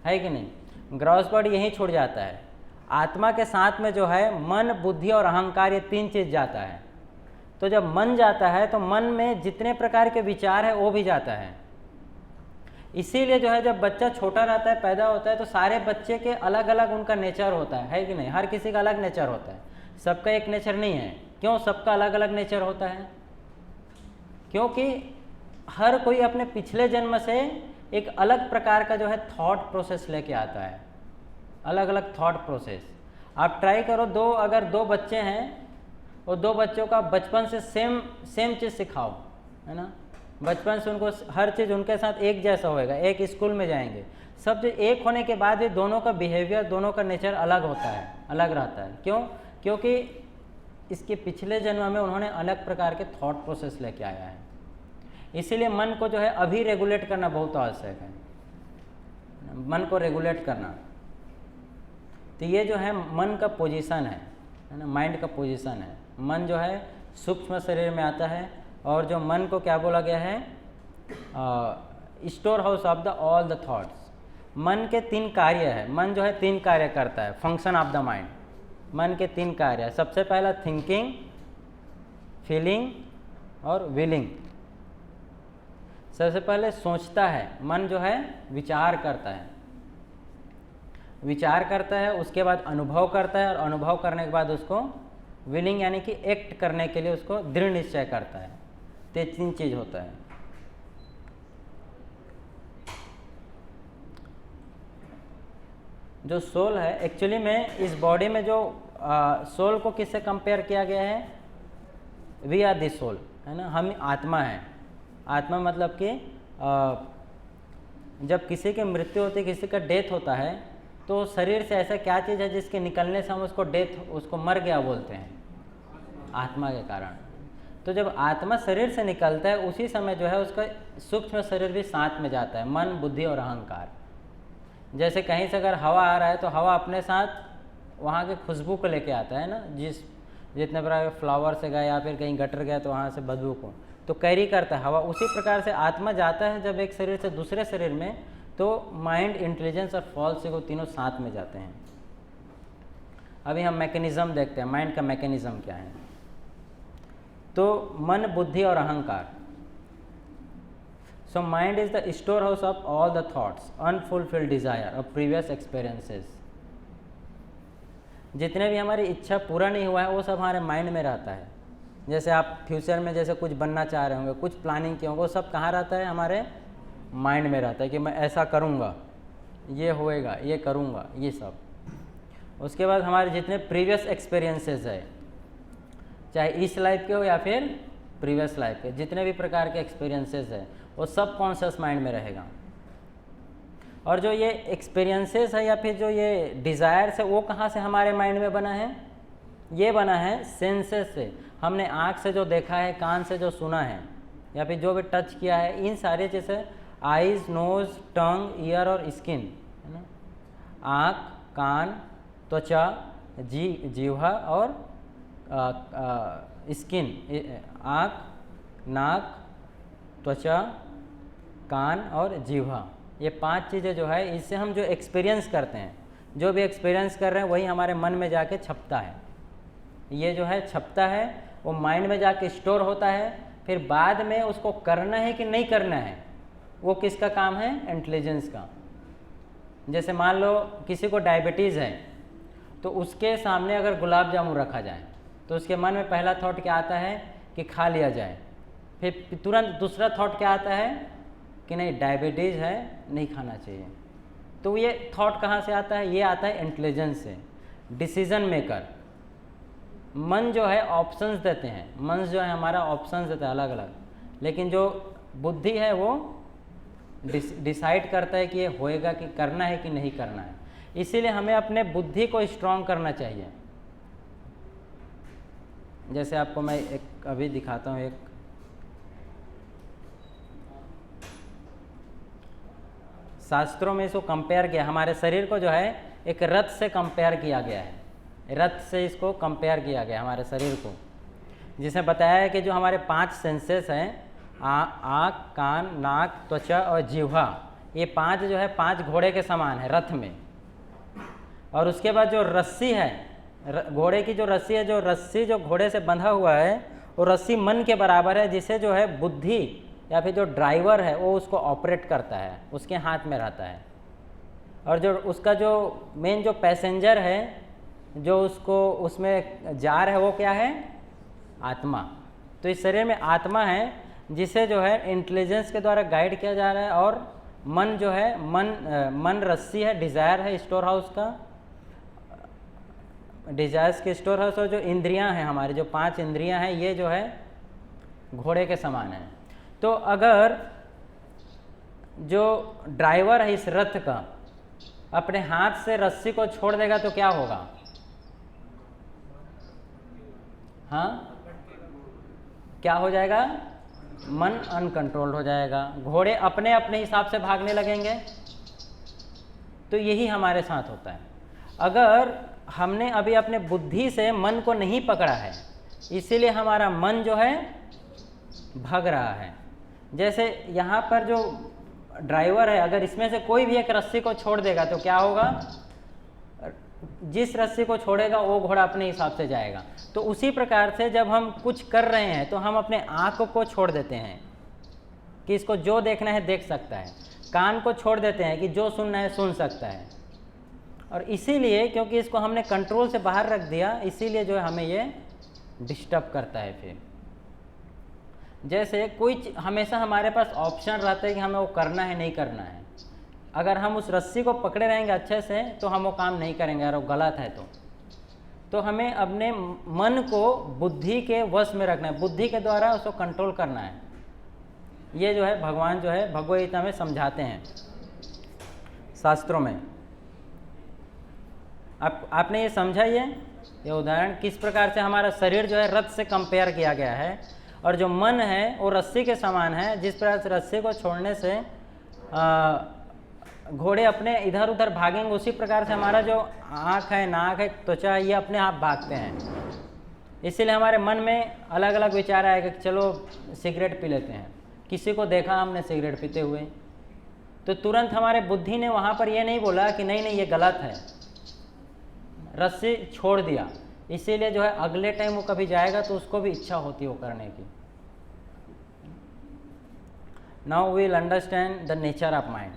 है कि नहीं? ग्रॉस बॉडी यहीं छोड़ जाता है। आत्मा के साथ में जो है मन, बुद्धि और अहंकार, ये 3 चीज़ जाता है। तो जब मन जाता है तो मन में जितने प्रकार के विचार है वो भी जाता है। इसीलिए जो है जब बच्चा छोटा रहता है, पैदा होता है, तो सारे बच्चे के अलग अलग उनका नेचर होता है कि नहीं? हर किसी का अलग नेचर होता है, सबका एक नेचर नहीं है। क्यों सबका अलग अलग नेचर होता है? क्योंकि हर कोई अपने पिछले जन्म से एक अलग प्रकार का जो है थॉट प्रोसेस लेके आता है, अलग अलग थॉट प्रोसेस। आप ट्राई करो, अगर दो बच्चे हैं और 2 बच्चों का बचपन से सेम चीज़ सिखाओ, है ना, बचपन से उनको हर चीज़ उनके साथ एक जैसा होएगा, एक स्कूल में जाएंगे, सब चीज़ एक होने के बाद भी दोनों का बिहेवियर, दोनों का नेचर अलग होता है, अलग रहता है। क्यों? क्योंकि इसके पिछले जन्म में उन्होंने अलग प्रकार के थॉट प्रोसेस लेके आया है। इसीलिए मन को जो है अभी रेगुलेट करना बहुत आवश्यक है, मन को रेगुलेट करना। तो ये जो है मन का पोजीशन है ना, माइंड का पोजीशन है। मन जो है सूक्ष्म शरीर में आता है, और जो मन को क्या बोला गया है? Store house of the all the thoughts. मन के 3 कार्य है, मन जो है 3 कार्य करता है, फंक्शन ऑफ द माइंड। मन के 3 कार्य है। सबसे पहला थिंकिंग, फीलिंग और विलिंग। सबसे पहले सोचता है, मन जो है विचार करता है, विचार करता है, उसके बाद अनुभव करता है, और अनुभव करने के बाद उसको विलिंग यानी कि एक्ट करने के लिए उसको दृढ़ निश्चय करता है। तो 3 चीज़ होता है। जो सोल है एक्चुअली में इस बॉडी में जो सोल को किससे कंपेयर किया गया है, वी आर द सोल, है ना, हम आत्मा हैं। आत्मा मतलब कि जब किसी की मृत्यु होती है, किसी का डेथ होता है, तो शरीर से ऐसा क्या चीज़ है जिसके निकलने से हम उसको उसको मर गया बोलते हैं, आत्मा के कारण। तो जब आत्मा शरीर से निकलता है उसी समय जो है उसका सूक्ष्म शरीर भी साथ में जाता है, मन, बुद्धि और अहंकार। जैसे कहीं से अगर हवा आ रहा है तो हवा अपने साथ वहाँ के खुशबू को लेके आता है ना, जितने प्रकार के फ्लावर से गया या फिर कहीं गटर गया तो वहाँ से बदबू को तो कैरी करता है हवा। उसी प्रकार से आत्मा जाता है जब एक शरीर से दूसरे शरीर में, तो माइंड, इंटेलिजेंस और फॉल्स को तीनों साथ में जाते हैं। अभी हम मैकेनिज्म देखते हैं, माइंड का मैकेनिज्म क्या है। तो मन, बुद्धि और अहंकार। So mind is the store house of all the thoughts, unfulfilled Dzire और प्रीवियस एक्सपीरियंसेस। जितने भी हमारी इच्छा पूरा नहीं हुआ है वो सब हमारे माइंड में रहता है। जैसे आप फ्यूचर में जैसे कुछ बनना चाह रहे होंगे, कुछ प्लानिंग किए होंगे, वो सब कहाँ रहता है, हमारे माइंड में रहता है कि मैं ऐसा करूँगा, ये होएगा, ये करूँगा, ये सब। उसके बाद हमारे जितने प्रीवियस एक्सपीरियंसेस है, चाहे इस लाइफ के हो या फिर प्रीवियस लाइफ के, जितने भी प्रकार के एक्सपीरियंसेस है वो सब कॉन्शियस माइंड में रहेगा। और जो ये एक्सपीरियंसेस है या फिर जो ये डिज़ायर्स है वो कहाँ से हमारे माइंड में बना है, ये बना है सेंसेस से। हमने आँख से जो देखा है, कान से जो सुना है या फिर जो भी टच किया है, इन सारी चीज़ें आइज़, नोज़, टंग, ईयर और स्किन, है ना, आँख, कान, त्वचा, जीवा और स्किन, आँख, नाक, त्वचा, कान और जीवा, ये 5 चीज़ें जो है इससे हम जो एक्सपीरियंस करते हैं, जो भी एक्सपीरियंस कर रहे हैं वही हमारे मन में जाके छपता है। ये जो है छपता है, वो माइंड में जाके स्टोर होता है। फिर बाद में उसको करना है कि नहीं करना है, वो किसका काम है, इंटेलिजेंस का। जैसे मान लो किसी को डायबिटीज़ है, तो उसके सामने अगर गुलाब जामुन रखा जाए तो उसके मन में पहला थॉट क्या आता है कि खा लिया जाए। फिर तुरंत दूसरा थॉट क्या आता है कि नहीं, डायबिटीज़ है, नहीं खाना चाहिए। तो ये थॉट कहाँ से आता है, ये आता है इंटेलिजेंस से। डिसीजन मेकर, मन जो है ऑप्शंस देते हैं, मन जो है हमारा ऑप्शंस देता है अलग अलग, लेकिन जो बुद्धि है वो डिसाइड करता है कि ये होएगा, कि करना है कि नहीं करना है। इसीलिए हमें अपने बुद्धि को स्ट्रॉन्ग करना चाहिए। जैसे आपको मैं एक अभी दिखाता हूँ, एक शास्त्रों में इसको कंपेयर किया, हमारे शरीर को जो है एक रथ से कंपेयर किया गया है, रथ से इसको कंपेयर किया गया हमारे शरीर को, जिसमें बताया है कि जो हमारे 5 सेंसेस हैं, आँख, कान, नाक, त्वचा और जिह्वा, ये 5 जो है 5 घोड़े के समान है रथ में। और उसके बाद जो रस्सी है, घोड़े की जो रस्सी है, जो रस्सी जो घोड़े से बंधा हुआ है वो रस्सी मन के बराबर है, जिसे जो है बुद्धि या फिर जो ड्राइवर है वो उसको ऑपरेट करता है, उसके हाथ में रहता है। और जो उसका जो मेन जो पैसेंजर है, जो उसको उसमें जा रहा है, वो क्या है, आत्मा। तो इस शरीर में आत्मा है जिसे जो है इंटेलिजेंस के द्वारा गाइड किया जा रहा है। और मन जो है, मन रस्सी है, डिज़ायर है स्टोर हाउस का, डिजायर्स के स्टोर हाउस। और जो इंद्रियां हैं हमारी, जो 5 इंद्रियां हैं, ये जो है घोड़े के समान है। तो अगर जो ड्राइवर है इस रथ का अपने हाथ से रस्सी को छोड़ देगा तो क्या होगा, हाँ, क्या हो जाएगा, मन अनकंट्रोल्ड हो जाएगा, घोड़े अपने अपने हिसाब से भागने लगेंगे। तो यही हमारे साथ होता है। अगर हमने अभी अपने बुद्धि से मन को नहीं पकड़ा है, इसीलिए हमारा मन जो है भाग रहा है। जैसे यहाँ पर जो ड्राइवर है, अगर इसमें से कोई भी एक रस्सी को छोड़ देगा तो क्या होगा, जिस रस्सी को छोड़ेगा वो घोड़ा अपने हिसाब से जाएगा। तो उसी प्रकार से जब हम कुछ कर रहे हैं तो हम अपने आँख को छोड़ देते हैं कि इसको जो देखना है देख सकता है, कान को छोड़ देते हैं कि जो सुनना है सुन सकता है। और इसीलिए क्योंकि इसको हमने कंट्रोल से बाहर रख दिया, इसीलिए जो है हमें ये डिस्टर्ब करता है। फिर जैसे कोई हमेशा हमारे पास ऑप्शन रहता है कि हमें वो करना है नहीं करना है। अगर हम उस रस्सी को पकड़े रहेंगे अच्छे से तो हम वो काम नहीं करेंगे, अगर वो गलत है तो हमें अपने मन को बुद्धि के वश में रखना है, बुद्धि के द्वारा उसको कंट्रोल करना है। ये जो है भगवान जो है भगवद गीता में समझाते हैं शास्त्रों में। आपने ये समझा ये उदाहरण किस प्रकार से हमारा शरीर जो है रथ से कंपेयर किया गया है, और जो मन है वो रस्सी के समान है। जिस प्रकार से रस्सी को छोड़ने से घोड़े अपने इधर उधर भागेंगे, उसी प्रकार से हमारा जो आँख है, नाक है, त्वचा है, ये अपने आप भागते हैं। इसीलिए हमारे मन में अलग अलग विचार आएगा कि चलो सिगरेट पी लेते हैं। किसी को देखा हमने सिगरेट पीते हुए, तो तुरंत हमारे बुद्धि ने वहाँ पर ये नहीं बोला कि नहीं नहीं ये गलत है, रस्सी छोड़ दिया। इसीलिए जो है अगले टाइम वो कभी जाएगा तो उसको भी इच्छा होती है वो करने की। Now we will understand the nature of mind.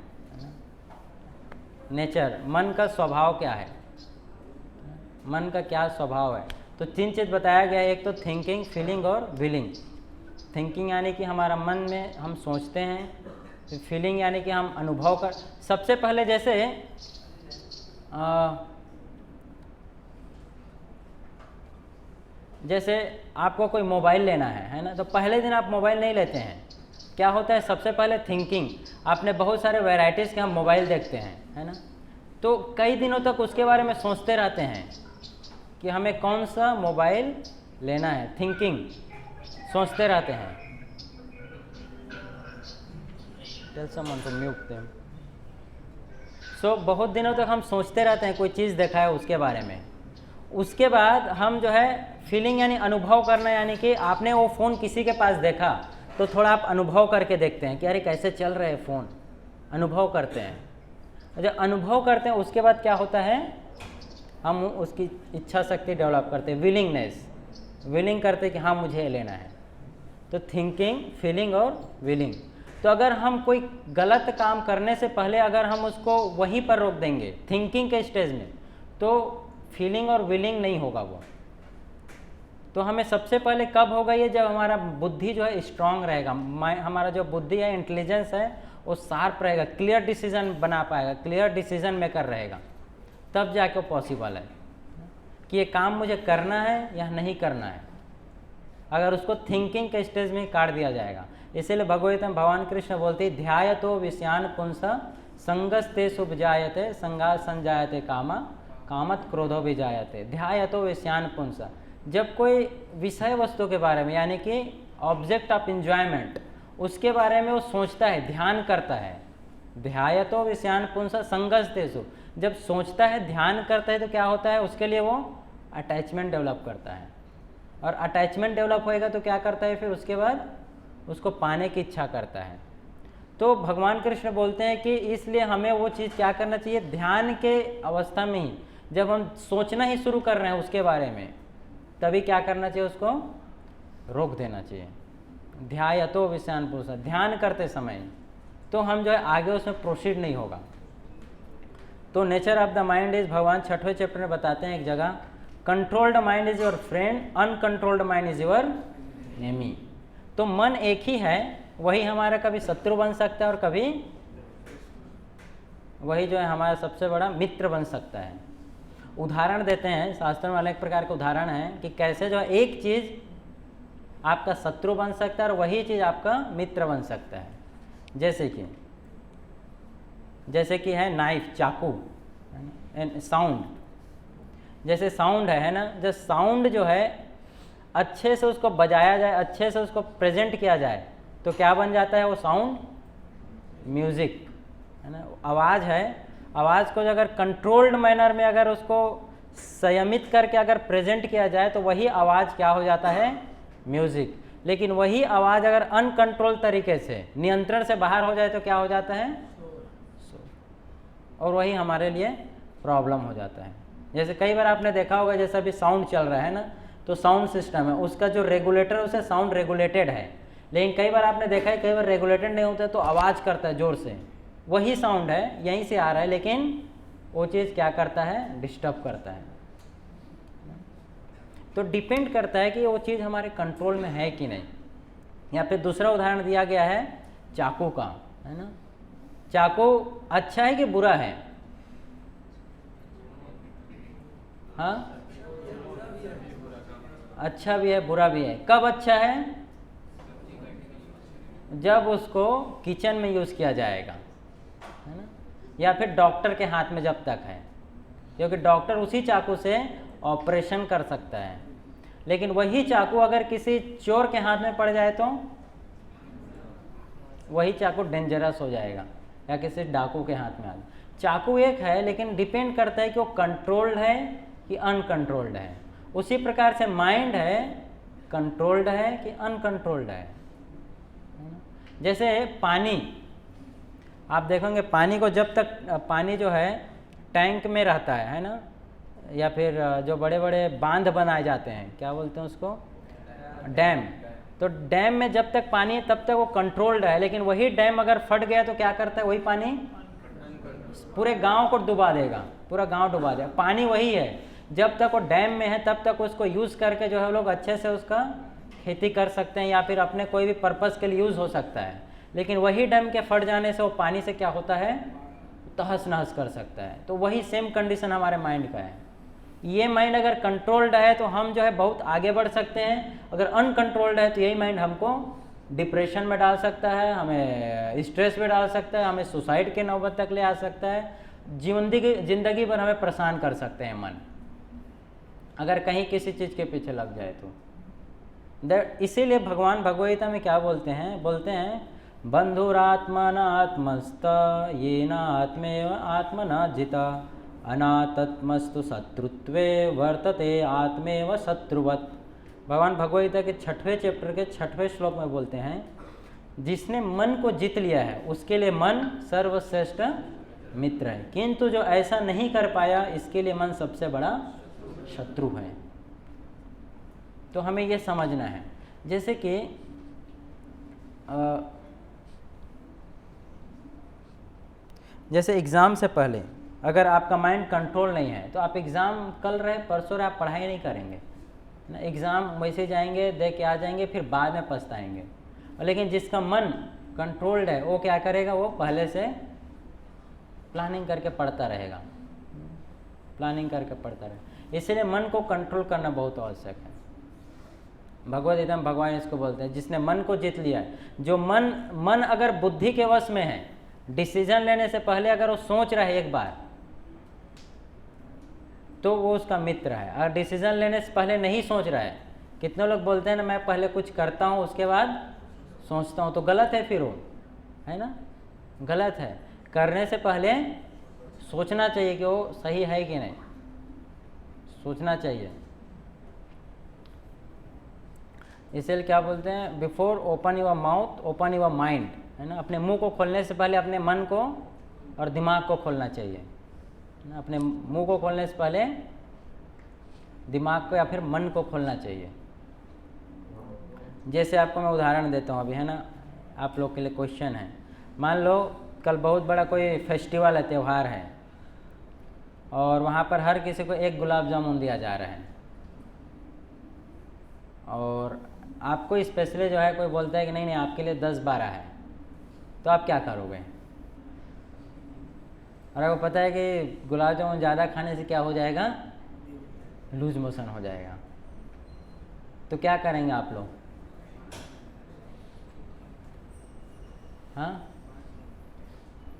Nature, मन का स्वभाव क्या है, मन का क्या स्वभाव है। तो 3 चीज़ बताया गया है। एक तो थिंकिंग, फीलिंग और विलिंग। थिंकिंग यानी कि हमारा मन में हम सोचते हैं, फीलिंग यानी कि हम अनुभव कर। सबसे पहले जैसे आपको कोई मोबाइल लेना है ना, तो पहले दिन आप मोबाइल नहीं लेते हैं। क्या होता है, सबसे पहले थिंकिंग। आपने बहुत सारे वैरायटीज़ के हम मोबाइल देखते हैं, है ना, तो कई दिनों तक उसके बारे में सोचते रहते हैं कि हमें कौन सा मोबाइल लेना है। थिंकिंग, सोचते रहते हैं। Tell someone to mute them. So बहुत दिनों तक हम सोचते रहते हैं, कोई चीज़ देखा है उसके बारे में। उसके बाद हम जो है फीलिंग यानी अनुभव करना, यानी कि आपने वो फ़ोन किसी के पास देखा तो थोड़ा आप अनुभव करके देखते हैं कि अरे कैसे चल रहे हैं फ़ोन, अनुभव करते हैं। जब अनुभव करते हैं उसके बाद क्या होता है, हम उसकी इच्छा शक्ति डेवलप करते हैं, विलिंग करते हैं कि हाँ मुझे लेना है। तो थिंकिंग, फीलिंग और विलिंग। तो अगर हम कोई गलत काम करने से पहले अगर हम उसको वहीं पर रोक देंगे थिंकिंग के स्टेज में, तो फीलिंग और विलिंग नहीं होगा वो। तो हमें सबसे पहले कब होगा ये, जब हमारा बुद्धि जो है स्ट्रांग रहेगा, हमारा जो बुद्धि है, इंटेलिजेंस है, वो शार्प रहेगा, क्लियर डिसीजन बना पाएगा, क्लियर डिसीजन मेकर रहेगा, तब जाके वो पॉसिबल है कि ये काम मुझे करना है या नहीं करना है। अगर उसको थिंकिंग के स्टेज में काट दिया जाएगा। इसीलिए भगवद गीता में भगवान कृष्ण बोलते हैं, ध्यायतो विषयान पुंस संगस्ते शुभजायते संगा संजायते कामा कामत क्रोधो भी जायते। ध्यायतो विषयान पुंस, जब कोई विषय वस्तु के बारे में यानी कि ऑब्जेक्ट ऑफ एंजॉयमेंट, उसके बारे में वो सोचता है, ध्यान करता है। ध्यायतो विषयान पुंस संगस्तेषु, जब सोचता है, ध्यान करता है, तो क्या होता है, उसके लिए वो अटैचमेंट डेवलप करता है। और अटैचमेंट डेवलप होएगा तो क्या करता है, फिर उसके बाद उसको पाने की इच्छा करता है। तो भगवान कृष्ण बोलते हैं कि इसलिए हमें वो चीज़ क्या करना चाहिए, ध्यान के अवस्था में ही, जब हम सोचना ही शुरू कर रहे हैं उसके बारे में, तभी क्या करना चाहिए, उसको रोक देना चाहिए। ध्यायतो विषयान पुंस, ध्यान करते समय, तो हम जो है आगे उसमें प्रोसीड नहीं होगा। तो nature of the mind is, भगवान 6वें चैप्टर में बताते हैं एक जगह, controlled mind is your friend, uncontrolled mind is your enemy. तो मन एक ही है, वही हमारा कभी शत्रु बन सकता है और कभी वही जो है हमारा सबसे बड़ा मित्र बन सकता है। उदाहरण देते हैं, शास्त्र में अनेक प्रकार के उदाहरण हैं कि कैसे जो है एक चीज़ आपका शत्रु बन सकता है और वही चीज़ आपका मित्र बन सकता है। जैसे कि है नाइफ, चाकू, साउंड। जैसे साउंड है ना, जब साउंड जो है अच्छे से उसको बजाया जाए, अच्छे से उसको प्रेजेंट किया जाए, तो क्या बन जाता है वो साउंड, म्यूजिक, है ना। आवाज़ है, आवाज़ को अगर कंट्रोल्ड मैनर में अगर उसको संयमित करके अगर प्रेजेंट किया जाए तो वही आवाज़ क्या हो जाता है, म्यूजिक। लेकिन वही आवाज़ अगर अनकंट्रोल तरीके से, नियंत्रण से बाहर हो जाए तो क्या हो जाता है, और वही हमारे लिए प्रॉब्लम हो जाता है। जैसे कई बार आपने देखा होगा, जैसे अभी साउंड चल रहा है ना, तो साउंड सिस्टम है, उसका जो रेगुलेटर है उसे साउंड रेगुलेटेड है, लेकिन कई बार आपने देखा है कई बार रेगुलेटेड नहीं होता है तो आवाज़ करता है ज़ोर से, वही साउंड है, यहीं से आ रहा है, लेकिन वो चीज़ क्या करता है, डिस्टर्ब करता है। तो डिपेंड करता है कि वो चीज़ हमारे कंट्रोल में है कि नहीं। या फिर दूसरा उदाहरण दिया गया है चाकू का, है ना। चाकू अच्छा है कि बुरा है? हाँ, अच्छा भी है बुरा भी है। कब अच्छा है? जब उसको किचन में यूज़ किया जाएगा, है ना, या फिर डॉक्टर के हाथ में जब तक है, क्योंकि डॉक्टर उसी चाकू से ऑपरेशन कर सकता है। लेकिन वही चाकू अगर किसी चोर के हाथ में पड़ जाए तो वही चाकू डेंजरस हो जाएगा, या किसी डाकू के हाथ में आ जाए। चाकू एक है, लेकिन डिपेंड करता है कि वो कंट्रोल्ड है कि अनकंट्रोल्ड है। उसी प्रकार से माइंड है, कंट्रोल्ड है कि अनकंट्रोल्ड है। जैसे पानी, आप देखोगे पानी को जब तक पानी जो है टैंक में रहता है ना, या फिर जो बड़े बड़े बांध बनाए जाते हैं, क्या बोलते हैं उसको, डैम। तो डैम में जब तक पानी है तब तक वो कंट्रोल्ड है। लेकिन वही डैम अगर फट गया तो क्या करता है, वही पानी पूरे गांव को डुबा देगा, पूरा गांव डुबा देगा। पानी वही है, जब तक वो डैम में है तब तक उसको यूज़ करके जो है लोग अच्छे से उसका खेती कर सकते हैं, या फिर अपने कोई भी पर्पज़ के लिए यूज़ हो सकता है। लेकिन वही डैम के फट जाने से वो पानी से क्या होता है, तहस नहस कर सकता है। तो वही सेम कंडीशन हमारे माइंड का है। ये माइंड अगर कंट्रोल्ड है तो हम जो है बहुत आगे बढ़ सकते हैं, अगर अनकंट्रोल्ड है तो यही माइंड हमको डिप्रेशन में डाल सकता है, हमें स्ट्रेस में डाल सकता है, हमें सुसाइड के नौबत तक ले आ सकता है, जिंदगी भर हमें परेशान कर सकते हैं मन, अगर कहीं किसी चीज़ के पीछे लग जाए तो। इसीलिए भगवान भगवद गीता में क्या बोलते हैं बंधुरात्मन आत्मस्त ये न आत्मेव आत्मना जिता अनातत्मस्तु शत्रुत्वे वर्तते आत्मेव शत्रुवत्। भगवान भगवद गीता के 6वें चैप्टर के 6वें श्लोक में बोलते हैं, जिसने मन को जीत लिया है उसके लिए मन सर्वश्रेष्ठ मित्र है, किंतु जो ऐसा नहीं कर पाया इसके लिए मन सबसे बड़ा शत्रु है। तो हमें ये समझना है। जैसे कि जैसे एग्ज़ाम से पहले अगर आपका माइंड कंट्रोल नहीं है तो आप एग्ज़ाम कल रहे परसों रहे आप पढ़ाई नहीं करेंगे ना, एग्ज़ाम वैसे जाएंगे दे के आ जाएंगे, फिर बाद में पछताएंगे। लेकिन जिसका मन कंट्रोल्ड है वो क्या करेगा, वो पहले से प्लानिंग करके पढ़ता रहेगा, प्लानिंग करके पढ़ता रहेगा। इसलिए मन को कंट्रोल करना बहुत आवश्यक है। भगवद गीता में भगवान इसको बोलते हैं, जिसने मन को जीत लिया है। जो मन अगर बुद्धि के वश में है, डिसीजन लेने से पहले अगर वो सोच रहा है एक बार, तो वो उसका मित्र है। अगर डिसीजन लेने से पहले नहीं सोच रहा है, कितने लोग बोलते हैं ना मैं पहले कुछ करता हूँ उसके बाद सोचता हूँ, तो गलत है फिर वो, है ना, गलत है। करने से पहले सोचना चाहिए कि वो सही है कि नहीं, सोचना चाहिए। इसलिए क्या बोलते हैं, before open your mouth open your mind, है ना। अपने मुंह को खोलने से पहले अपने मन को और दिमाग को खोलना चाहिए ना। अपने मुंह को खोलने से पहले दिमाग को या फिर मन को खोलना चाहिए। जैसे आपको मैं उदाहरण देता हूँ अभी, है ना, आप लोग के लिए क्वेश्चन है। मान लो कल बहुत बड़ा कोई फेस्टिवल है, त्यौहार है, और वहाँ पर हर किसी को एक गुलाब जामुन दिया जा रहा है, और आपको स्पेशली जो है कोई बोलता है कि नहीं नहीं आपके लिए 10-12 है, तो आप क्या करोगे? और आपको पता है कि गुलाब जामुन ज़्यादा खाने से क्या हो जाएगा, लूज मोशन हो जाएगा, तो क्या करेंगे आप लोग? हाँ,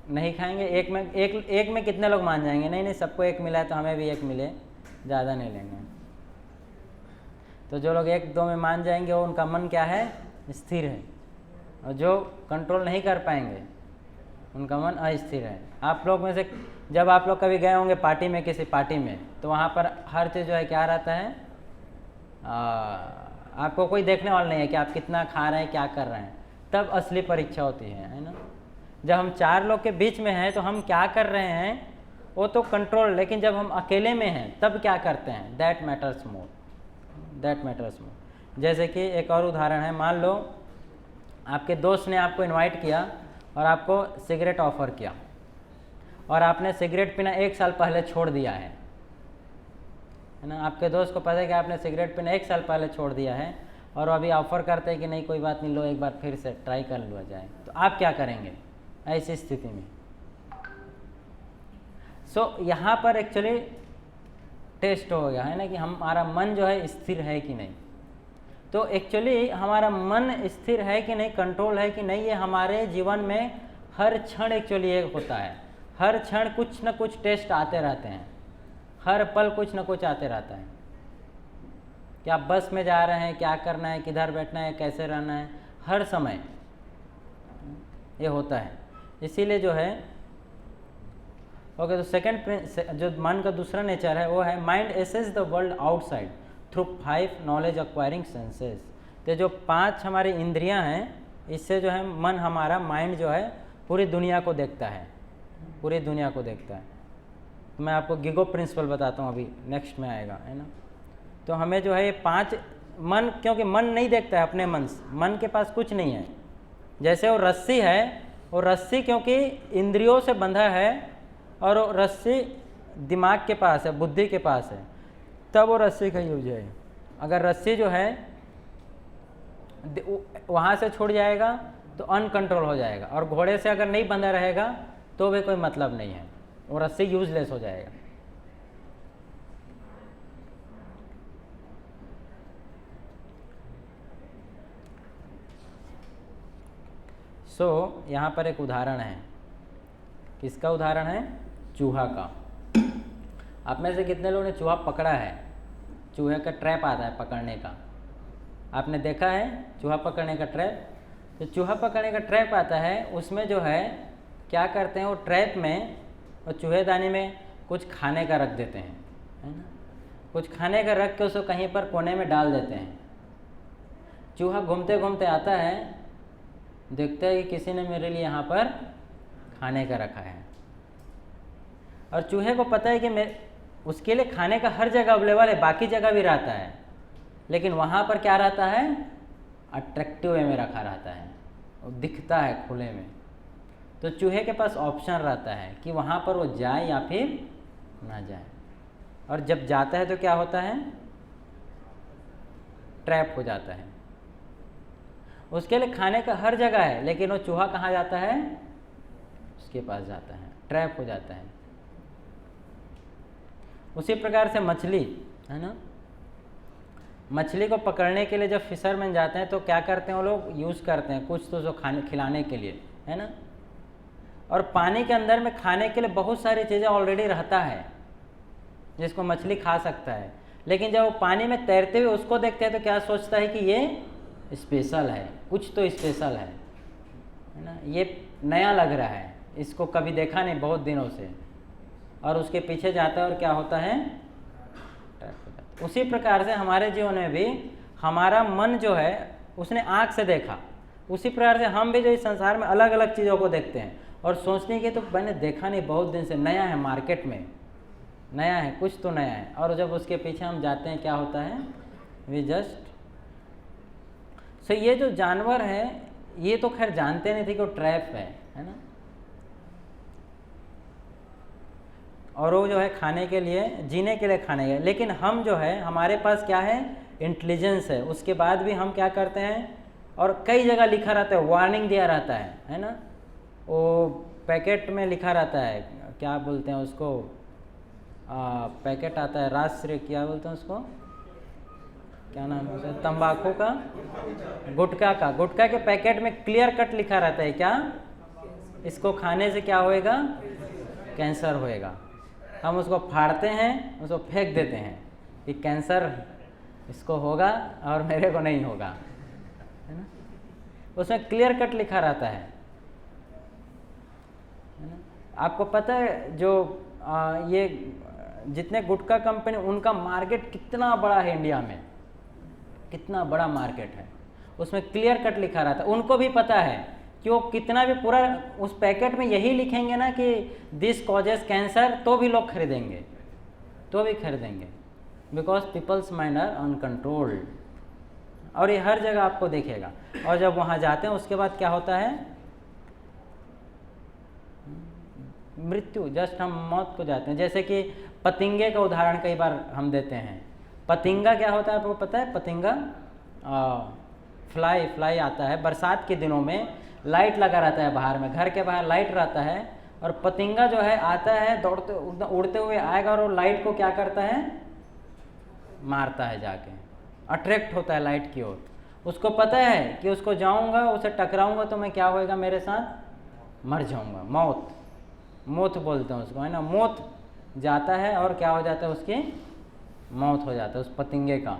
नहीं खाएंगे। एक में कितने लोग मान जाएंगे, नहीं नहीं सबको एक मिला है तो हमें भी एक मिले, ज़्यादा नहीं लेंगे। तो जो लोग 1-2 में मान जाएंगे वो उनका मन क्या है, स्थिर है, और जो कंट्रोल नहीं कर पाएंगे उनका मन अस्थिर है। आप लोग में से जब आप लोग कभी गए होंगे पार्टी में, किसी पार्टी में, तो वहाँ पर हर चीज़ जो है क्या रहता है, आपको कोई देखने वाला नहीं है कि आप कितना खा रहे हैं, क्या कर रहे हैं, तब असली परीक्षा होती है ना। जब हम 4 लोग के बीच में हैं तो हम क्या कर रहे हैं वो तो कंट्रोल, लेकिन जब हम अकेले में हैं तब क्या करते हैं, that matters more, that matters more. जैसे कि एक और उदाहरण है, मान लो आपके दोस्त ने आपको इनवाइट किया और आपको सिगरेट ऑफ़र किया, और आपने सिगरेट पीना 1 साल पहले छोड़ दिया है है ना। आपके दोस्त को पता है कि आपने सिगरेट पीना 1 साल पहले छोड़ दिया है और अभी ऑफर करते हैं कि नहीं कोई बात नहीं, लो एक बार फिर से ट्राई कर लिया जाए, तो आप क्या करेंगे ऐसी स्थिति में? यहाँ पर एक्चुअली टेस्ट हो गया है ना कि हमारा मन जो है स्थिर है कि नहीं। तो एक्चुअली हमारा मन स्थिर है कि नहीं, कंट्रोल है कि नहीं, ये हमारे जीवन में हर क्षण एक्चुअली ये होता है। हर क्षण कुछ न कुछ टेस्ट आते रहते हैं, हर पल कुछ न कुछ आते रहता है कि आप बस में जा रहे हैं, क्या करना है, किधर बैठना है, कैसे रहना है, हर समय ये होता है। इसीलिए जो है ओके, तो सेकंड जो मन का दूसरा नेचर है वो है mind assess the world outside through 5 knowledge acquiring senses. तो जो 5 हमारी इंद्रियां हैं, इससे जो है मन हमारा माइंड जो है पूरी दुनिया को देखता है, पूरी दुनिया को देखता है। तो मैं आपको गिगो प्रिंसिपल बताता हूँ, अभी नेक्स्ट में आएगा, है ना। तो हमें जो है ये 5 मन, क्योंकि मन नहीं देखता है अपने मन से, मन के पास कुछ नहीं है। जैसे वो रस्सी है, वो रस्सी क्योंकि इंद्रियों से बंधा है और वो रस्सी दिमाग के पास है, बुद्धि के पास है, तब वो रस्सी का यूज है। अगर रस्सी जो है वहाँ से छूट जाएगा तो अनकंट्रोल हो जाएगा, और घोड़े से अगर नहीं बंधा रहेगा तो भी कोई मतलब नहीं है, वो रस्सी यूजलेस हो जाएगा। यहाँ पर एक उदाहरण है। किसका उदाहरण है? चूहा का। आप में से कितने लोगों ने चूहा पकड़ा है? चूहे का ट्रैप आता है पकड़ने का, आपने देखा है चूहा पकड़ने का ट्रैप? तो चूहा पकड़ने का ट्रैप आता है, उसमें जो है क्या करते हैं, वो ट्रैप में और चूहेदानी में कुछ खाने का रख देते हैं, है ना। कुछ खाने का रख के उसको कहीं पर कोने में डाल देते हैं। चूहा घूमते घूमते आता है, देखता है कि किसी ने मेरे लिए यहाँ पर खाने का रखा है, और चूहे को पता है कि उसके लिए खाने का हर जगह अवेलेबल है, बाकी जगह भी रहता है, लेकिन वहाँ पर क्या रहता है, अट्रैक्टिव वे में रखा रहता है, और दिखता है खुले में। तो चूहे के पास ऑप्शन रहता है कि वहाँ पर वो जाए या फिर ना जाए, और जब जाता है तो क्या होता है, ट्रैप हो जाता है। उसके लिए खाने का हर जगह है, लेकिन वो चूहा कहाँ जाता है, उसके पास जाता है, ट्रैप हो जाता है। उसी प्रकार से मछली है ना, मछली को पकड़ने के लिए जब फिशरमैन जाते हैं तो क्या करते हैं वो लोग, यूज़ करते हैं कुछ तो जो खाने खिलाने के लिए, है ना। और पानी के अंदर में खाने के लिए बहुत सारी चीज़ें ऑलरेडी रहता है जिसको मछली खा सकता है, लेकिन जब वो पानी में तैरते हुए उसको देखते हैं तो क्या सोचता है कि ये स्पेशल है, कुछ तो स्पेशल है ना, ये नया लग रहा है, इसको कभी देखा नहीं बहुत दिनों से, और उसके पीछे जाता है और क्या होता है, उसी प्रकार से हमारे जीवन में भी हमारा मन जो है उसने आँख से देखा, उसी प्रकार से हम भी जो इस संसार में अलग अलग चीज़ों को देखते हैं और सोचने की तो मैंने देखा नहीं बहुत दिन से, नया है, मार्केट में नया है, कुछ तो नया है, और जब उसके पीछे हम जाते हैं क्या होता है, वी जस्ट ये जो जानवर है ये तो खैर जानते नहीं थे कि वो ट्रैप है ना, और वो जो है खाने के लिए, जीने के लिए खाने के, लेकिन हम जो है हमारे पास क्या है, इंटेलिजेंस है, उसके बाद भी हम क्या करते हैं, और कई जगह लिखा रहता है, वार्निंग दिया रहता है ना, वो पैकेट में लिखा रहता है, क्या बोलते हैं उसको, पैकेट आता है राष्ट्रीय, क्या बोलते हैं उसको, क्या नाम है, तंबाकू का, गुटखा के पैकेट में क्लियर कट लिखा रहता है क्या, इसको खाने से क्या होएगा, कैंसर होएगा। हम उसको फाड़ते हैं, उसको फेंक देते हैं कि कैंसर इसको होगा और मेरे को नहीं होगा, है ना। उसमें क्लियर कट लिखा रहता है ना। आपको पता है जो ये जितने गुटखा कंपनी, उनका मार्केट कितना बड़ा है इंडिया में, कितना बड़ा मार्केट है, उसमें क्लियर कट लिखा रहता है। उनको भी पता है कि वो कितना भी पूरा उस पैकेट में यही लिखेंगे ना कि दिस कॉजेस कैंसर, तो भी लोग खरीदेंगे, because people's mind are uncontrolled, और ये हर जगह आपको देखेगा। और जब वहाँ जाते हैं उसके बाद क्या होता है, मृत्यु, जस्ट हम मौत को जाते हैं। जैसे कि पतिंगे का उदाहरण कई बार हम देते हैं। पतिंगा क्या होता है आपको पता है? पतिंगा फ्लाई आता है। बरसात के दिनों में लाइट लगा रहता है बाहर में, घर के बाहर लाइट रहता है, और पतिंगा जो है आता है दौड़ते उड़ते हुए आएगा और वो लाइट को क्या करता है? मारता है, जाके अट्रैक्ट होता है लाइट की ओर। उसको पता है कि उसको जाऊंगा, उसे टकराऊंगा तो मैं क्या होएगा मेरे साथ? मर जाऊंगा, मौत बोलते हैं उसको, है ना। मौत जाता है और क्या हो जाता है? उसकी मौत हो जाता है उस पतिंगे का।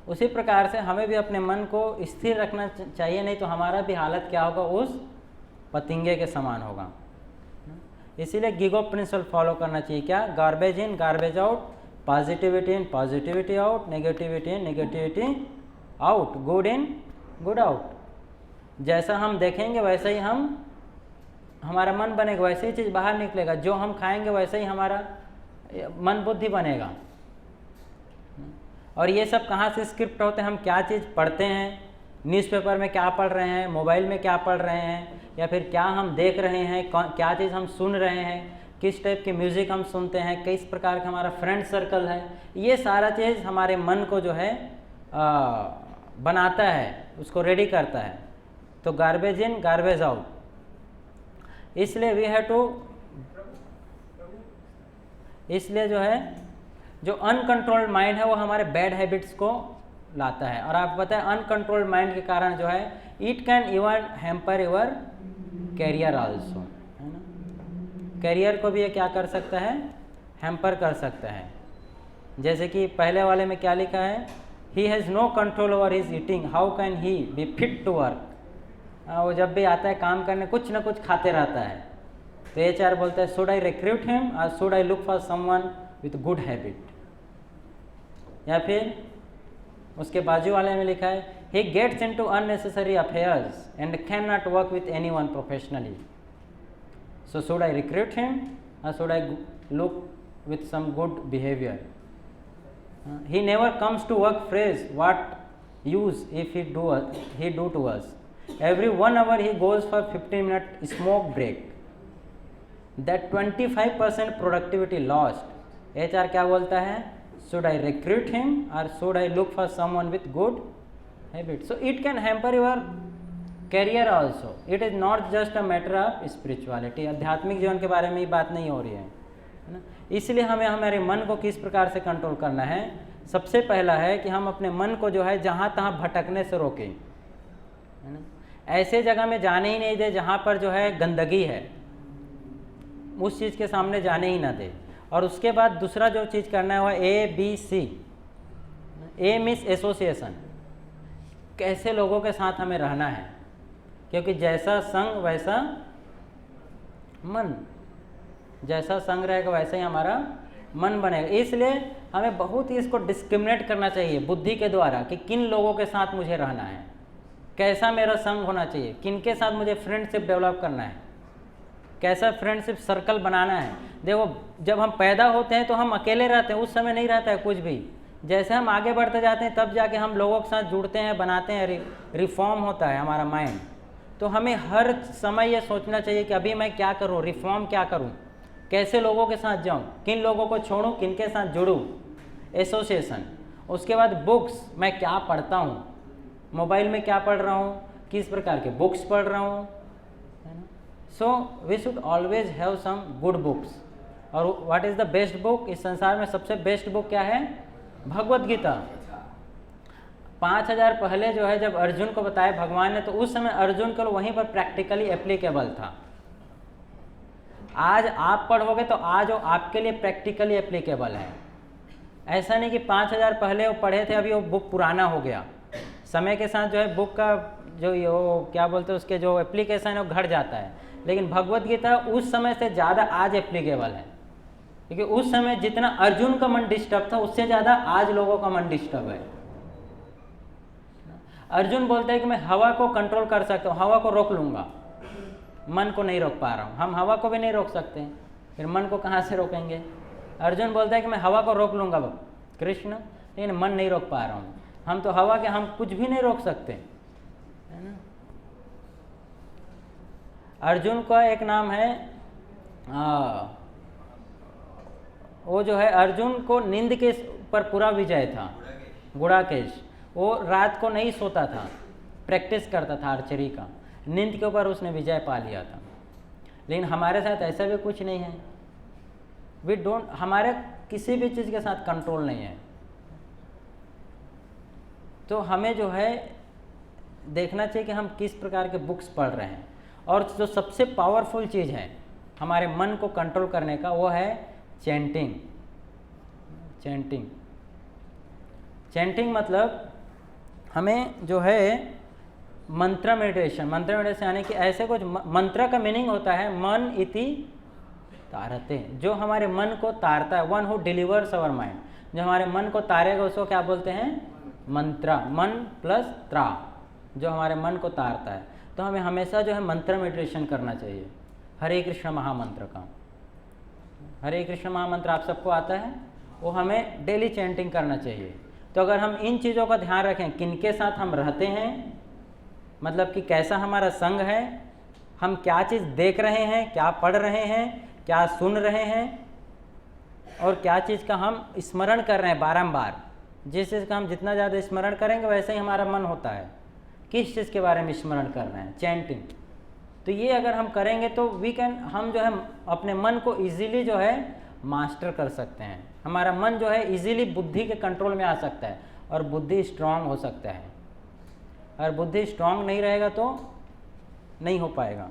उसी प्रकार से हमें भी अपने मन को स्थिर रखना चाहिए, नहीं तो हमारा भी हालत क्या होगा? उस पतिंगे के समान होगा। इसीलिए गिगो प्रिंसिपल फॉलो करना चाहिए। क्या? Garbage in garbage out, positivity in positivity out, negativity in negativity out, good in good out. जैसा हम देखेंगे वैसे ही हमारा मन बनेगा, वैसे ही चीज़ बाहर निकलेगा। जो हम खाएंगे वैसे ही हमारा मन बुद्धि बनेगा। और ये सब कहाँ से स्क्रिप्ट होते हैं? हम क्या चीज़ पढ़ते हैं, न्यूज़पेपर में क्या पढ़ रहे हैं, मोबाइल में क्या पढ़ रहे हैं, या फिर क्या हम देख रहे हैं, क्या चीज़ हम सुन रहे हैं, किस टाइप की म्यूज़िक हम सुनते हैं, किस प्रकार का हमारा फ्रेंड सर्कल है, ये सारा चीज़ हमारे मन को जो है बनाता है, उसको रेडी करता है। तो गार्बेज इन गार्बेज आउट। इसलिए वी हैव टू, इसलिए जो है जो अनकंट्रोल्ड माइंड है वो हमारे बैड हैबिट्स को लाता है। और आपको पता है अनकंट्रोल्ड माइंड के कारण जो है it can even hamper your career also, है ना। कैरियर को भी ये क्या कर सकता है? हैम्पर कर सकता है। जैसे कि पहले वाले में क्या लिखा है? He has no control over his eating, how can he be fit to work. वो जब भी आता है काम करने कुछ ना कुछ खाते रहता है। तो HR बोलता है शुड आई रिक्रूट हिम और should I look for someone with good habit. या फिर उसके बाजू वाले में लिखा है he gets into unnecessary affairs and can not work with anyone professionally, so should I recruit him और should I look with some good behaviour. He never comes to work fresh what use if he do to us, every 1 hour he goes for 15-minute smoke break, that 25% productivity lost। HR क्या बोलता है? should I recruit him or should I look for someone with good habits? So it can hamper your career also, it is not just a matter of spirituality। आध्यात्मिक जीवन के बारे में ही बात नहीं हो रही है ना। इसलिए हमें हमारे मन को किस प्रकार से कंट्रोल करना है? सबसे पहला है कि हम अपने मन को जो है जहाँ तहाँ भटकने से रोकें, है ना। ऐसे जगह में जाने ही नहीं दे जहाँ पर जो है गंदगी है, उस चीज़ के सामने जाने ही ना दे। और उसके बाद दूसरा जो चीज़ करना है वह ABC। A मीन्स एसोसिएशन, कैसे लोगों के साथ हमें रहना है, क्योंकि जैसा संग वैसा मन, जैसा संग रहेगा वैसे ही हमारा मन बनेगा। इसलिए हमें बहुत ही इसको डिस्क्रिमिनेट करना चाहिए बुद्धि के द्वारा कि किन लोगों के साथ मुझे रहना है, कैसा मेरा संग होना चाहिए, किन के साथ मुझे फ्रेंडशिप डेवलप करना है, कैसा फ्रेंडशिप सर्कल बनाना है। देखो जब हम पैदा होते हैं तो हम अकेले रहते हैं, उस समय नहीं रहता है कुछ भी। जैसे हम आगे बढ़ते जाते हैं तब जाके हम लोगों के साथ जुड़ते हैं, बनाते हैं, रिफॉर्म होता है हमारा माइंड। तो हमें हर समय ये सोचना चाहिए कि अभी मैं क्या करूँ, रिफॉर्म क्या करूँ, कैसे लोगों के साथ जाऊँ, किन लोगों को छोड़ूँ, किन के साथ जुड़ूँ, एसोसिएशन। उसके बाद बुक्स, मैं क्या पढ़ता हूँ, मोबाइल में क्या पढ़ रहा हूँ, किस प्रकार के बुक्स पढ़ रहा हूँ, है ना। So we should always have some good books. और what is the best book? इस संसार में सबसे बेस्ट बुक क्या है? भगवत गीता। 5000 पहले जो है जब अर्जुन को बताया भगवान ने, तो उस समय अर्जुन को वहीं पर प्रैक्टिकली एप्लीकेबल था। आज आप पढ़ोगे तो आज वो आपके लिए प्रैक्टिकली एप्लीकेबल है। ऐसा नहीं कि 5000 पहले वो पढ़े थे अभी वो बुक पुराना हो गया। समय के साथ जो है बुक का जो वो क्या बोलते हैं उसके जो एप्लीकेशन है वो घट जाता है, लेकिन भगवत गीता उस समय से ज़्यादा आज एप्लीकेबल है, क्योंकि उस समय जितना अर्जुन का मन डिस्टर्ब था उससे ज़्यादा आज लोगों का मन डिस्टर्ब है। अर्जुन बोलता है कि मैं हवा को कंट्रोल कर सकता हूँ, हवा को रोक लूँगा, मन को नहीं रोक पा रहा हूँ। हम हवा को भी नहीं रोक सकते, फिर मन को कहाँ से रोकेंगे? अर्जुन बोलता है कि मैं हवा को रोक लूँगा कृष्ण, लेकिन मन नहीं रोक पा रहा हूँ। हम तो हवा के हम कुछ भी नहीं रोक सकते, है ना। अर्जुन का एक नाम है वो जो है अर्जुन को नींद के पर पूरा विजय था। गुड़ाकेश वो रात को नहीं सोता था, प्रैक्टिस करता था आर्चरी का, नींद के ऊपर उसने विजय पा लिया था। लेकिन हमारे साथ ऐसा भी कुछ नहीं है, वी डोंट, हमारे किसी भी चीज़ के साथ कंट्रोल नहीं है। तो हमें जो है देखना चाहिए कि हम किस प्रकार के बुक्स पढ़ रहे हैं। और जो सबसे पावरफुल चीज़ है हमारे मन को कंट्रोल करने का वो है चैंटिंग। चैंटिंग मतलब हमें जो है मंत्र मेडिटेशन यानी कि ऐसे कुछ मंत्र का मीनिंग होता है मन इति तारते, जो हमारे मन को तारता है, one who delivers our mind, जो हमारे मन को तारेगा उसको क्या बोलते हैं? मंत्र, मन प्लस त्रा, जो हमारे मन को तारता है। तो हमें हमेशा जो है मंत्र मेडिटेशन करना चाहिए, हरे कृष्ण महामंत्र का। हरे कृष्ण महामंत्र आप सबको आता है, वो हमें डेली चैंटिंग करना चाहिए। तो अगर हम इन चीज़ों का ध्यान रखें, किनके साथ हम रहते हैं, मतलब कि कैसा हमारा संग है, हम क्या चीज़ देख रहे हैं, क्या पढ़ रहे हैं, क्या सुन रहे हैं, और क्या चीज़ का हम स्मरण कर रहे हैं बारंबार। जिस चीज़ का हम जितना ज़्यादा स्मरण करेंगे वैसे ही हमारा मन होता है। किस चीज़ के बारे में स्मरण कर रहे हैं? चैंटिंग। तो ये अगर हम करेंगे तो हम जो है अपने मन को इजीली जो है मास्टर कर सकते हैं। हमारा मन जो है इजीली बुद्धि के कंट्रोल में आ सकता है और बुद्धि स्ट्रांग हो सकता है। अगर बुद्धि स्ट्रांग नहीं रहेगा तो नहीं हो पाएगा।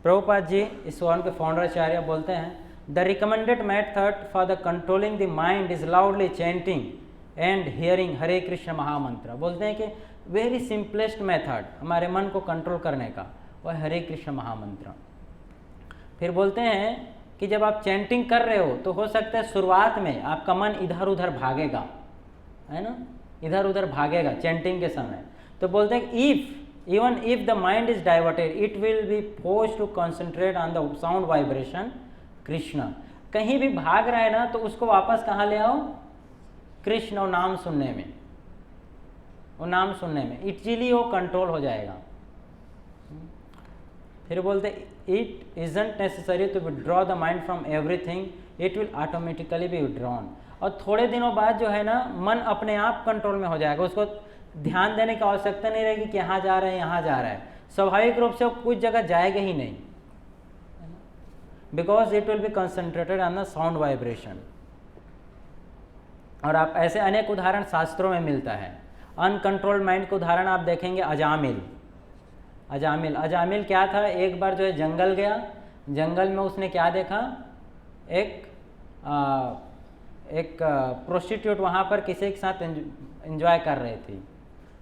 प्रभुपाद जी इस वन के फाउंडर आचार्य बोलते हैं, the recommended method for the controlling the mind is loudly chanting and hearing Hare Krishna mahamantra. बोलते हैं कि वेरी सिंपलेस्ट मेथड हमारे मन को कंट्रोल करने का वह हरे कृष्ण महामंत्र। फिर बोलते हैं कि जब आप चैंटिंग कर रहे हो तो हो सकता है शुरुआत में आपका मन इधर उधर भागेगा, है ना, इधर उधर भागेगा चैंटिंग के समय। तो बोलते हैं even if the mind is diverted it will be forced to concentrate on the sound vibration Krishna. कहीं भी भाग रहा है ना तो उसको वापस कहाँ ले आओ? कृष्ण और नाम सुनने में, वो नाम सुनने में इजीली वो कंट्रोल हो जाएगा। फिर बोलते it isn't necessary to withdraw the mind from everything, it will automatically be withdrawn. और थोड़े दिनों बाद जो है ना मन अपने आप कंट्रोल में हो जाएगा, उसको ध्यान देने की आवश्यकता नहीं रहेगी कि यहाँ जा रहे हैं यहाँ जा रहा है। स्वाभाविक रूप से वो कुछ जगह जाएगा ही नहीं, because it will be concentrated on the sound vibration. और आप ऐसे अनेक उदाहरण शास्त्रों में मिलता है। अनकंट्रोल्ड माइंड का उदाहरण आप देखेंगे अजामिल क्या था? एक बार जो है जंगल गया, जंगल में उसने क्या देखा? एक प्रोस्टिट्यूट वहाँ पर किसी के साथ एंजॉय कर रही थी।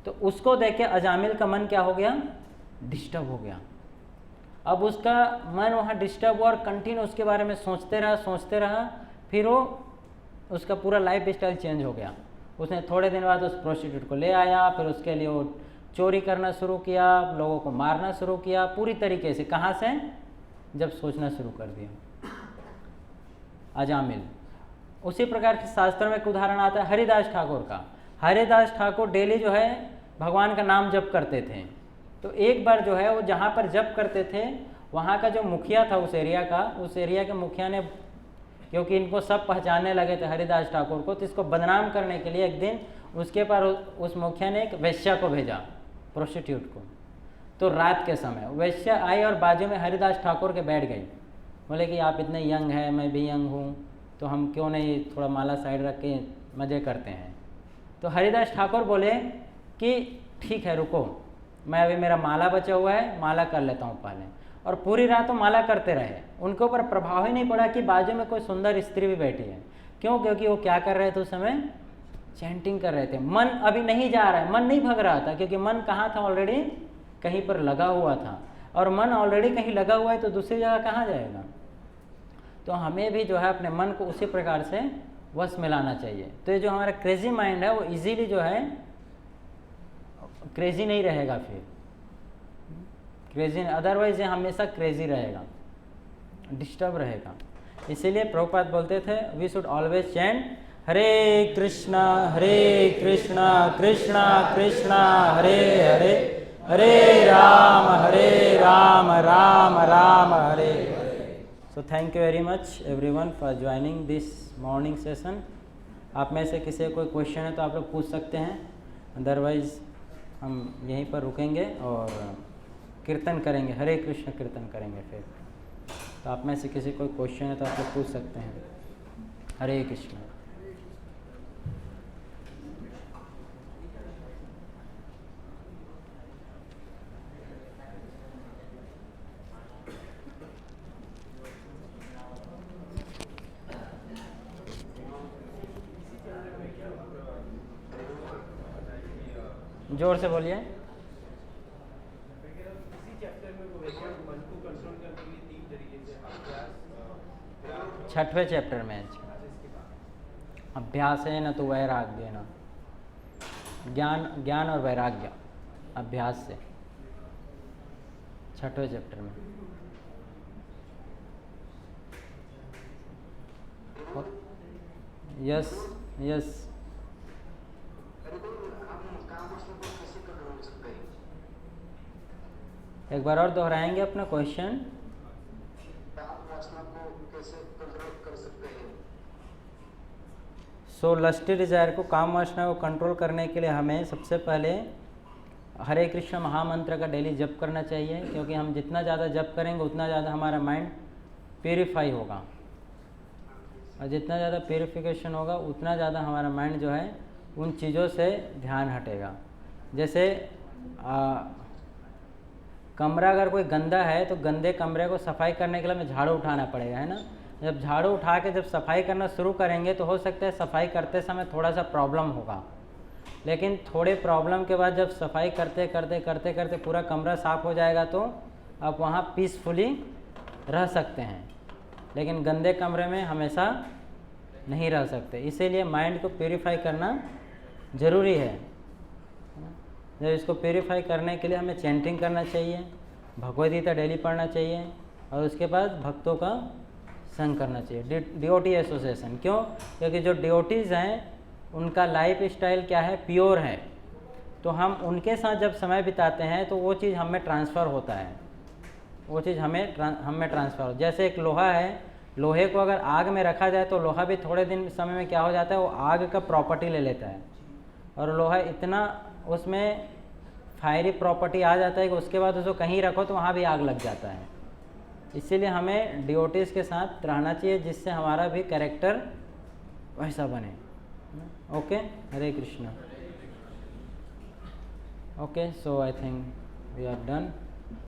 तो उसको देख के अजामिल का मन क्या हो गया? डिस्टर्ब हो गया। अब उसका मन वहाँ डिस्टर्ब हुआ और कंटिन्यू उसके बारे में सोचते रहा। फिर वो उसका पूरा लाइफ स्टाइल चेंज हो गया। उसने थोड़े दिन बाद उस प्रोस्टिट्यूट को ले आया, फिर उसके लिए वो चोरी करना शुरू किया, लोगों को मारना शुरू किया पूरी तरीके से। कहाँ से? जब सोचना शुरू कर दिया अजामिल। उसी प्रकार के शास्त्रों में एक उदाहरण आता है हरिदास ठाकुर का। हरिदास ठाकुर डेली जो है भगवान का नाम जप करते थे। तो एक बार जो है वो जहाँ पर जप करते थे वहाँ का जो मुखिया था उस एरिया के मुखिया ने, क्योंकि इनको सब पहचानने लगे थे हरिदास ठाकुर को, तो इसको बदनाम करने के लिए एक दिन उसके पर उस मुखिया ने एक वेश्या को भेजा, प्रोस्टिट्यूट को। तो रात के समय वेश्या आई और बाजू में हरिदास ठाकुर के बैठ गई। बोले कि आप इतने यंग हैं, मैं भी यंग हूँ, तो हम क्यों नहीं थोड़ा माला साइड रख के मज़े करते हैं। तो हरिदास ठाकुर बोले कि ठीक है रुको, मैं अभी मेरा माला बचा हुआ है, माला कर लेता हूँ पहले। और पूरी रात वो माला करते रहे। उनके ऊपर प्रभाव ही नहीं पड़ा कि बाजू में कोई सुंदर स्त्री भी बैठी है। क्यों? क्योंकि वो क्या कर रहे थे उस समय? चैंटिंग कर रहे थे। मन अभी नहीं जा रहा है, मन नहीं भग रहा था, क्योंकि मन कहाँ था? ऑलरेडी कहीं पर लगा हुआ था। और मन ऑलरेडी कहीं लगा हुआ है तो दूसरी जगह कहाँ जाएगा? तो हमें भी जो है अपने मन को उसी प्रकार से वश में लाना चाहिए। तो ये जो हमारा क्रेजी माइंड है वो इजीली जो है क्रेजी नहीं रहेगा, फिर क्रेजी, अदरवाइज ये हमेशा क्रेजी रहेगा, डिस्टर्ब रहेगा। इसीलिए प्रभुपाद बोलते थे we should always chant Hare Krishna Krishna Krishna Hare Hare, Hare Ram Ram Ram Hare Hare. So thank you very much everyone for joining this morning session. आप में से किसी कोई क्वेश्चन है तो आप लोग पूछ सकते हैं, अदरवाइज़ हम यहीं पर रुकेंगे और कीर्तन करेंगे, हरे कृष्ण कीर्तन करेंगे फिर। तो आप में से किसी कोई क्वेश्चन है तो आप लोग पूछ सकते हैं। हरे कृष्ण। जोर से बोलिए। छठवें चैप्टर में अभ्यास है ना, तो वैराग्य ना, ज्ञान और वैराग्य अभ्यास से, छठवें चैप्टर में। Yes yes. एक बार और दोहराएंगे अपना क्वेश्चन। सो लस्टी डिजायर को, काम वासना को कंट्रोल करने के लिए हमें सबसे पहले हरे कृष्ण महामंत्र का डेली जप करना चाहिए, क्योंकि हम जितना ज़्यादा जप करेंगे उतना ज़्यादा हमारा माइंड प्यूरिफाई होगा, और जितना ज़्यादा प्यूरिफिकेशन होगा उतना ज़्यादा हमारा माइंड जो है उन चीज़ों से ध्यान हटेगा। जैसे कमरा अगर कोई गंदा है तो गंदे कमरे को सफाई करने के लिए हमें झाड़ू उठाना पड़ेगा, है ना। जब झाड़ू उठा के जब सफाई करना शुरू करेंगे तो हो सकता है सफाई करते समय थोड़ा सा प्रॉब्लम होगा, लेकिन थोड़े प्रॉब्लम के बाद जब सफाई करते करते करते करते पूरा कमरा साफ़ हो जाएगा तो आप वहाँ पीसफुली रह सकते हैं। लेकिन गंदे कमरे में हमेशा नहीं रह सकते, इसीलिए माइंड को प्यूरिफाई करना ज़रूरी है। जब इसको प्यूरिफाई करने के लिए हमें चैंटिंग करना चाहिए, भगवद गीता डेली पढ़ना चाहिए, और उसके बाद भक्तों का संग करना चाहिए, डिओटी एसोसिएशन। क्यों? क्योंकि जो डिओटीज़ हैं उनका लाइफ स्टाइल क्या है, प्योर है, तो हम उनके साथ जब समय बिताते हैं तो वो चीज़ हमें ट्रांसफ़र होता है, वो चीज़ हमें ट्रांसफ़र हो। जैसे एक लोहा है, लोहे को अगर आग में रखा जाए तो लोहा भी थोड़े दिन समय में क्या हो जाता है, वो आग का प्रॉपर्टी ले लेता है, और लोहा इतना उसमें फायरी प्रॉपर्टी आ जाता है कि उसके बाद उसको कहीं रखो तो वहाँ भी आग लग जाता है। इसीलिए हमें डिओटीज़ के साथ रहना चाहिए, जिससे हमारा भी कैरेक्टर वैसा बने। Okay, Hare Krishna. Okay, so I think we are done.